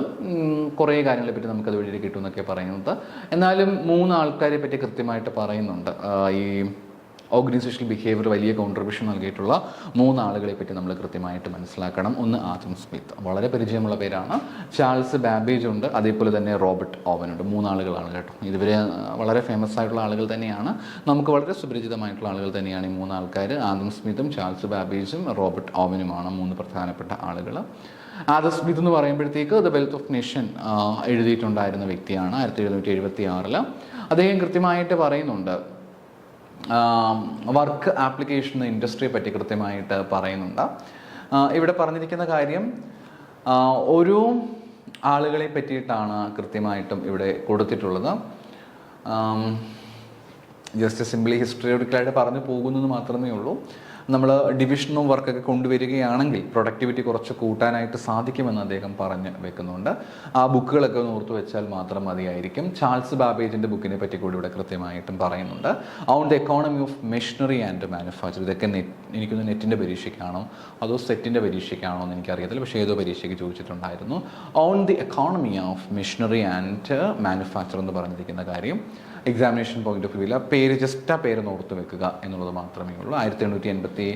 കുറേ കാര്യങ്ങളെ പറ്റി നമുക്കത് വഴി കിട്ടുമെന്നൊക്കെ പറയുന്നത്. എന്നാലും 3 ആൾക്കാരെ പറ്റി കൃത്യമായിട്ട് പറയുന്നുണ്ട്. ഈ ഓർഗനൈസേഷണൽ ബിഹേവിയർ വലിയ കോൺട്രിബ്യൂഷൻ നൽകിയിട്ടുള്ള 3 ആളുകളെ പറ്റി നമ്മൾ കൃത്യമായിട്ട് മനസ്സിലാക്കണം. ഒന്ന് ആദം സ്മിത്ത്, വളരെ പരിചയമുള്ള പേരാണ്. ചാൾസ് ബാബേജ് ഉണ്ട്, അതേപോലെ തന്നെ റോബർട്ട് ഓവൻ ഉണ്ട്. 3 ആളുകളാണ് കേട്ടോ. ഇതുവരെ വളരെ ഫേമസ് ആയിട്ടുള്ള ആളുകൾ തന്നെയാണ്, നമുക്ക് വളരെ സുപരിചിതമായിട്ടുള്ള ആളുകൾ തന്നെയാണ് ഈ 3 ആൾക്കാർ. ആദം സ്മിത്തും ചാൾസ് ബാബേജും റോബർട്ട് ഓവനുമാണ് 3 പ്രധാനപ്പെട്ട ആളുകൾ. ആദം സ്മിത്ത് എന്ന് പറയുമ്പോഴത്തേക്ക് ദ വെൽത്ത് ഓഫ് നേഷൻ എഴുതിയിട്ടുണ്ടായിരുന്ന വ്യക്തിയാണ് 1776. അദ്ദേഹം കൃത്യമായിട്ട് പറയുന്നുണ്ട്, വർക്ക് ആപ്ലിക്കേഷൻ ഇൻഡസ്ട്രിയെ പറ്റി കൃത്യമായിട്ട് പറയുന്നുണ്ട്. ഇവിടെ പറഞ്ഞിരിക്കുന്ന കാര്യം ഓരോ ആളുകളെ പറ്റിയിട്ടാണ് കൃത്യമായിട്ടും ഇവിടെ കൊടുത്തിട്ടുള്ളത്. ജസ്റ്റ് സിംപ്ലി ഹിസ്റ്റോറിക്കലായിട്ട് പറഞ്ഞു പോകുന്നത് മാത്രമേ ഉള്ളൂ. നമ്മൾ ഡിവിഷനും വർക്കൊക്കെ കൊണ്ടുവരികയാണെങ്കിൽ പ്രൊഡക്ടിവിറ്റി കുറച്ച് കൂട്ടാനായിട്ട് സാധിക്കുമെന്ന് അദ്ദേഹം പറഞ്ഞ് വെക്കുന്നുണ്ട്. ആ ബുക്കുകളൊക്കെ ഒന്ന് ഓർത്ത് വെച്ചാൽ മാത്രം മതിയായിരിക്കും. ചാൾസ് ബാബേജിൻ്റെ ബുക്കിനെ പറ്റി കൂടി ഇവിടെ കൃത്യമായിട്ടും പറയുന്നുണ്ട്. On the economy of machinery and manufacture. ഇതൊക്കെ എനിക്കൊന്ന് നെറ്റിൻ്റെ പരീക്ഷയ്ക്കാണോ അതോ സെറ്റിൻ്റെ പരീക്ഷയ്ക്കാണോ എന്ന് എനിക്കറിയത്തില്ല, പക്ഷേ ഏതോ പരീക്ഷയ്ക്ക് ചോദിച്ചിട്ടുണ്ടായിരുന്നു. On the economy of machinery and manufacture എന്ന് പറഞ്ഞിരിക്കുന്ന കാര്യം എക്സാമിനേഷൻ പോയിന്റ് ഓഫ് വ്യൂവിൽ പേര് ജസ്റ്റ് ആ പേര് ഓർത്ത് വെക്കുക എന്നുള്ളത് മാത്രമേ ഉള്ളൂ. 1832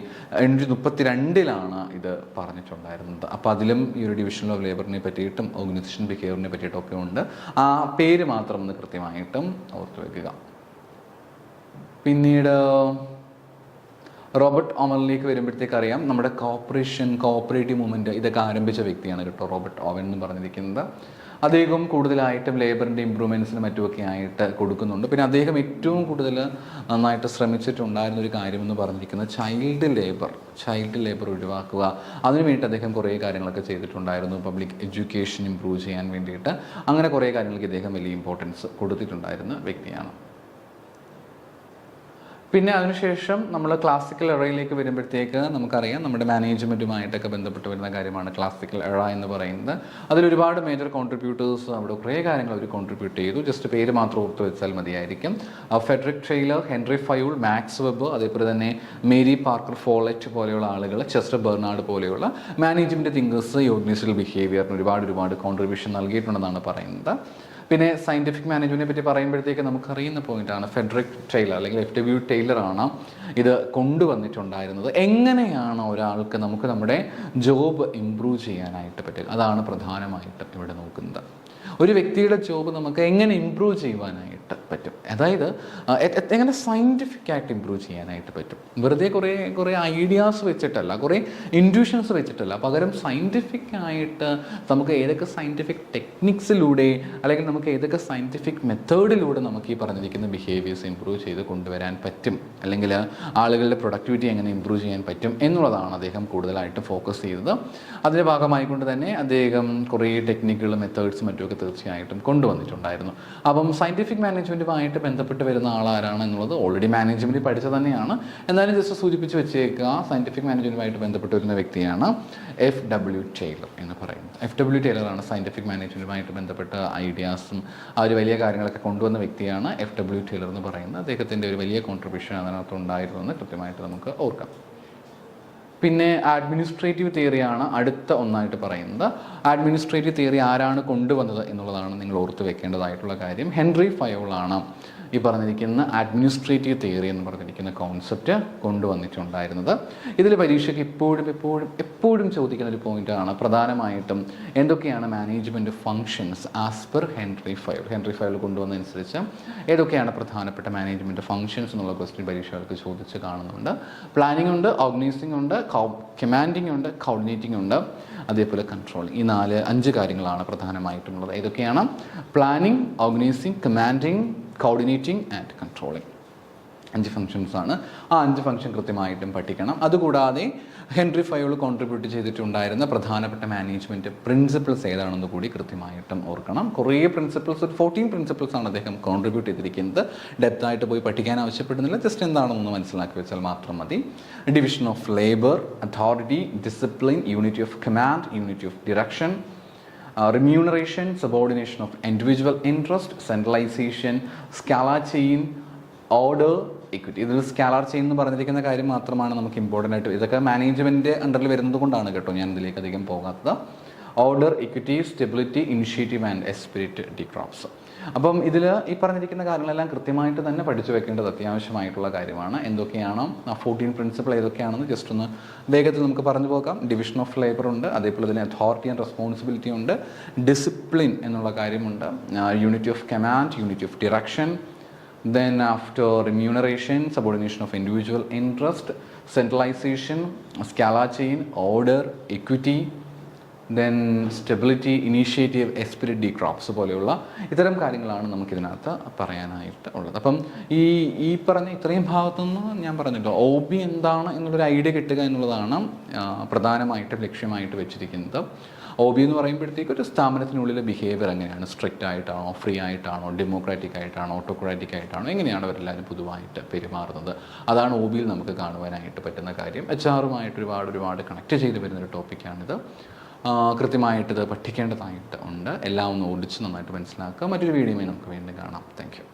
ഇത് പറഞ്ഞിട്ടുണ്ടായിരുന്നത്. അപ്പോൾ അതിലും ഈ ഒരു ഡിവിഷൻ ഓഫ് ലേബറിനെ പറ്റിയിട്ടും ഓർഗനൈസേഷൻ ബിഹേവിയറിനെ പറ്റിയിട്ടൊക്കെ ഉണ്ട്. ആ പേര് മാത്രം ഒന്ന് കൃത്യമായിട്ടും ഓർത്ത് വെക്കുക. പിന്നീട് റോബർട്ട് ഓവനിലേക്ക് വരുമ്പോഴത്തേക്ക് അറിയാം, നമ്മുടെ കോപ്പറേറ്റീവ് മൂവ്മെൻറ്റ് ഇതൊക്കെ ആരംഭിച്ച വ്യക്തിയാണ് കേട്ടോ റോബർട്ട് ഓവൻ എന്ന് പറഞ്ഞിരിക്കുന്നത്. അദ്ദേഹം കൂടുതലായിട്ടും ലേബറിൻ്റെ ഇമ്പ്രൂവ്മെൻറ്റ്സിന് മറ്റുമൊക്കെ ആയിട്ട് കൊടുക്കുന്നുണ്ട്. പിന്നെ അദ്ദേഹം ഏറ്റവും കൂടുതൽ നന്നായിട്ട് ശ്രമിച്ചിട്ടുണ്ടായിരുന്ന ഒരു കാര്യമെന്ന് പറഞ്ഞിരിക്കുന്നത് ചൈൽഡ് ലേബർ ഒഴിവാക്കുക. അതിനു വേണ്ടിയിട്ട് അദ്ദേഹം കുറേ കാര്യങ്ങളൊക്കെ ചെയ്തിട്ടുണ്ടായിരുന്നു. പബ്ലിക് എഡ്യൂക്കേഷൻ ഇമ്പ്രൂവ് ചെയ്യാൻ വേണ്ടിയിട്ട് അങ്ങനെ കുറേ കാര്യങ്ങൾക്ക് ഇദ്ദേഹം വലിയ ഇമ്പോർട്ടൻസ് കൊടുത്തിട്ടുണ്ടായിരുന്ന വ്യക്തിയാണ്. പിന്നെ അതിനുശേഷം നമ്മൾ ക്ലാസിക്കൽ എറയിലേക്ക് വരുമ്പോഴത്തേക്ക് നമുക്കറിയാം, നമ്മുടെ മാനേജ്മെൻറ്റുമായിട്ടൊക്കെ ബന്ധപ്പെട്ട് വരുന്ന കാര്യമാണ് ക്ലാസിക്കൽ എറ എന്ന് പറയുന്നത്. അതിലൊരുപാട് മേജർ കോൺട്രിബ്യൂട്ടേഴ്സ് അവിടെ കുറേ കാര്യങ്ങൾ അവർ കോൺട്രിബ്യൂട്ട് ചെയ്തു. ജസ്റ്റ് പേര് മാത്രം ഓർത്ത് വെച്ചാൽ മതിയായിരിക്കും. Frederick Taylor, Henry Fayol, Max Weber, അതേപോലെ തന്നെ മേരി പാർക്കർ ഫോളറ്റ് പോലെയുള്ള ആളുകൾ, ചെസ്റ്റർ ബെർണാഡ് പോലെയുള്ള മാനേജ്മെൻറ്റ് തിങ്കേഴ്സ് ഈ ഓർഗനൈസേഷണൽ ബിഹേവിയറിന് ഒരുപാട് കോൺട്രിബ്യൂഷൻ നൽകിയിട്ടുണ്ടെന്നാണ് പറയുന്നത്. പിന്നെ സയൻറ്റിഫിക് മാനേജ്മെൻറ്റിനെ പറ്റി പറയുമ്പോഴത്തേക്ക് നമുക്കറിയുന്ന പോയിന്റാണ് ഫെഡറിക് ടൈലർ അല്ലെങ്കിൽ FW ടൈലറാണ് ഇത് കൊണ്ടുവന്നിട്ടുണ്ടായിരുന്നത്. എങ്ങനെയാണ് ഒരാൾക്ക് നമുക്ക് നമ്മുടെ ജോബ് ഇമ്പ്രൂവ് ചെയ്യാനായിട്ട് പറ്റുക, അതാണ് പ്രധാനമായിട്ടും ഇവിടെ നോക്കുന്നത്. ഒരു വ്യക്തിയുടെ ജോബ് നമുക്ക് എങ്ങനെ ഇമ്പ്രൂവ് ചെയ്യുവാനായിട്ട് പറ്റും, അതായത് എങ്ങനെ സയൻറ്റിഫിക് ആയിട്ട് ഇമ്പ്രൂവ് ചെയ്യാനായിട്ട് പറ്റും. വെറുതെ കുറേ ഐഡിയാസ് വെച്ചിട്ടല്ല, കുറേ ഇൻറ്റ്യൂഷൻസ് വെച്ചിട്ടല്ല, പകരം സയൻറ്റിഫിക് ആയിട്ട് നമുക്ക് ഏതൊക്കെ സയൻറ്റിഫിക് ടെക്നിക്സിലൂടെ അല്ലെങ്കിൽ നമുക്ക് ഏതൊക്കെ സയൻറ്റിഫിക് മെത്തേഡിലൂടെ നമുക്ക് ഈ പറഞ്ഞിരിക്കുന്ന ബിഹേവിയേഴ്സ് ഇമ്പ്രൂവ് ചെയ്ത് കൊണ്ടുവരാൻ പറ്റും, അല്ലെങ്കിൽ ആളുകളുടെ പ്രൊഡക്ടിവിറ്റി എങ്ങനെ ഇമ്പ്രൂവ് ചെയ്യാൻ പറ്റും എന്നുള്ളതാണ് അദ്ദേഹം കൂടുതലായിട്ട് ഫോക്കസ് ചെയ്തത്. അതിൻ്റെ ഭാഗമായിക്കൊണ്ട് തന്നെ അദ്ദേഹം കുറേ ടെക്നിക്കുകളും മെത്തേഡ്സും മറ്റുമൊക്കെ തീർച്ചയായിട്ടും കൊണ്ടുവന്നിട്ടുണ്ടായിരുന്നു. അപ്പം സയൻറ്റിഫിക് മാനേജ്മെൻറ്റുമായിട്ട് ബന്ധപ്പെട്ട് വരുന്ന ആളാരാണ് എന്നുള്ളത് ഓൾറെഡി മാനേജ്മെൻറ്റിൽ പഠിച്ച തന്നെയാണ്. എന്നാലും ജസ്റ്റ് സൂചിപ്പിച്ച് വെച്ചേക്കുക, സയൻറ്റിഫിക് മാനേജ്മെൻറ്റുമായിട്ട് ബന്ധപ്പെട്ട് വരുന്ന വ്യക്തിയാണ് FW ടൈലർ എന്ന് പറയുന്നത്. FW ടൈലറാണ് സയൻറ്റിഫിക് മാനേജ്മെൻറ്റുമായിട്ട് ബന്ധപ്പെട്ട ഐഡിയാസും ആ ഒരു വലിയ കാര്യങ്ങളൊക്കെ കൊണ്ടുവന്ന വ്യക്തിയാണ് FW ടൈലർ എന്ന് പറയുന്നത്. അദ്ദേഹത്തിൻ്റെ ഒരു വലിയ കോൺട്രിബ്യൂഷൻ അതിനകത്ത് ഉണ്ടായിരുന്നു എന്ന് കൃത്യമായിട്ട് നമുക്ക് ഓർക്കാം. പിന്നെ അഡ്മിനിസ്ട്രേറ്റീവ് തിയറിയാണ് അടുത്ത ഒന്നായിട്ട് പറയുന്നത്. അഡ്മിനിസ്ട്രേറ്റീവ് തിയറി ആരാണ് കൊണ്ടുവന്നത് എന്നുള്ളതാണ് നിങ്ങൾ ഓർത്ത് വെക്കേണ്ടതായിട്ടുള്ള കാര്യം. ഹെൻറി ഫയോളാണ് ഈ പറഞ്ഞിരിക്കുന്ന അഡ്മിനിസ്ട്രേറ്റീവ് തിയറി എന്ന് പറഞ്ഞിരിക്കുന്ന കോൺസെപ്റ്റ് കൊണ്ടുവന്നിട്ടുണ്ടായിരുന്നത്. ഇതിൽ പരീക്ഷയ്ക്ക് എപ്പോഴും ചോദിക്കുന്ന ഒരു പോയിന്റാണ് പ്രധാനമായിട്ടും എന്തൊക്കെയാണ് management functions as per Henry Fayol കൊണ്ടുവന്നതനുസരിച്ച് ഏതൊക്കെയാണ് പ്രധാനപ്പെട്ട മാനേജ്മെൻറ്റ് ഫങ്ഷൻസ് എന്നുള്ള ക്വസ്റ്റ്യൻ പരീക്ഷകൾക്ക് ചോദിച്ച് കാണുന്നുണ്ട്. പ്ലാനിംഗ് ഉണ്ട്, ഓർഗനൈസിംഗ് ഉണ്ട്, കമാൻഡിംഗ് ഉണ്ട്, കോർഡിനേറ്റിംഗ് ഉണ്ട്, അതേപോലെ കൺട്രോളിംഗ്. ഈ 5 കാര്യങ്ങളാണ് പ്രധാനമായിട്ടുള്ളത്. ഏതൊക്കെയാണ്? Planning, organising, commanding, coordinating and controlling. 5 ഫംഗ്ഷൻസാണ്. ആ 5 ഫംഗ്ഷൻ കൃത്യമായിട്ടും പഠിക്കണം. അതുകൂടാതെ ഹെൻറി ഫയോൾ കോൺട്രിബ്യൂട്ട് ചെയ്തിട്ടുണ്ടായിരുന്ന പ്രധാനപ്പെട്ട മാനേജ്മെൻറ്റ് പ്രിൻസിപ്പിൾസ് ഏതാണെന്ന് കൂടി കൃത്യമായിട്ടും ഓർക്കണം. കുറേ പ്രിൻസിപ്പിൾസ്, ഒരു 14 പ്രിൻസിപ്പിൾസാണ് അദ്ദേഹം കോൺട്രിബ്യൂട്ട് ചെയ്തിരിക്കുന്നത്. ഡെപ്തായിട്ട് പോയി പഠിക്കാൻ ആവശ്യപ്പെടുന്നില്ല, ജസ്റ്റ് എന്താണെന്ന് മനസ്സിലാക്കി വെച്ചാൽ മാത്രം മതി. Division of labour, authority, discipline, unity of command, unity of direction, remuneration, subordination of individual interest, centralization, scalar chain, order, equity. ഇതിൽ സ്കാലാർ ചെയിൻ എന്ന് പറഞ്ഞിരിക്കുന്ന കാര്യം മാത്രമാണ് നമുക്ക് ഇമ്പോർട്ടൻ്റ് ആയിട്ട്. ഇതൊക്കെ മാനേജ്മെൻറ്റ് അണ്ടറിൽ വരുന്നത് കൊണ്ടാണ് കേട്ടോ ഞാൻ ഇതിലേക്ക് അധികം പോകാത്തത്. Order, equity, stability, initiative and esprit de corps. അപ്പം ഇതിൽ ഈ പറഞ്ഞിരിക്കുന്ന കാര്യങ്ങളെല്ലാം കൃത്യമായിട്ട് തന്നെ പഠിച്ചു വെക്കേണ്ടത് അത്യാവശ്യമായിട്ടുള്ള കാര്യമാണ്. എന്തൊക്കെയാണ് 14 പ്രിൻസിപ്പിൾ ഏതൊക്കെയാണെന്ന് ജസ്റ്റ് ഒന്ന് വേഗത്തിൽ നമുക്ക് പറഞ്ഞു പോകാം. ഡിവിഷൻ ഓഫ് ലേബർ ഉണ്ട്, അതേപോലെ തന്നെ അതോറിറ്റി ആൻഡ് റെസ്പോൺസിബിലിറ്റി ഉണ്ട്, ഡിസിപ്ലിൻ എന്നുള്ള കാര്യമുണ്ട്, unity of command, unity of direction, then after remuneration, subordination of individual interest, centralization, scalar chain, order, equity, then stability, initiative, esprit de crops പോലെയുള്ള ഇത്തരം കാര്യങ്ങളാണ് നമുക്കിതിനകത്ത് പറയാനായിട്ട് ഉള്ളത്. അപ്പം ഈ പറഞ്ഞ ഇത്രയും ഭാഗത്തുനിന്ന് ഞാൻ പറഞ്ഞല്ലോ OB എന്താണ് എന്നുള്ളൊരു ഐഡിയ കിട്ടുക എന്നുള്ളതാണ് പ്രധാനമായിട്ടും ലക്ഷ്യമായിട്ട് വെച്ചിരിക്കുന്നത്. OB എന്ന് പറയുമ്പോഴത്തേക്ക് ഒരു സ്ഥാപനത്തിനുള്ളിലെ ബിഹേവിയർ എങ്ങനെയാണ്, സ്ട്രിക്റ്റ് ആയിട്ടാണോ, ഫ്രീ ആയിട്ടാണോ, ഡെമോക്രാറ്റിക് ആയിട്ടാണോ, ഓട്ടോക്രാറ്റിക് ആയിട്ടാണോ, എങ്ങനെയാണ് അവരെല്ലാവരും പൊതുവായിട്ട് പെരുമാറുന്നത്, അതാണ് OBയിൽ നമുക്ക് കാണുവാനായിട്ട് പറ്റുന്ന കാര്യം. HR-ഉമായിട്ട് ഒരുപാട് കണക്ട് ചെയ്ത് വരുന്നൊരു ടോപ്പിക്കാണിത്. കൃത്യമായിട്ടിത് പഠിക്കേണ്ടതായിട്ട് ഉണ്ട്. എല്ലാം ഒന്ന് ഓടിച്ച് നന്നായിട്ട് മനസ്സിലാക്കുക. മറ്റൊരു വീഡിയോയുമായി നമുക്ക് വീണ്ടും കാണാം. Thank you.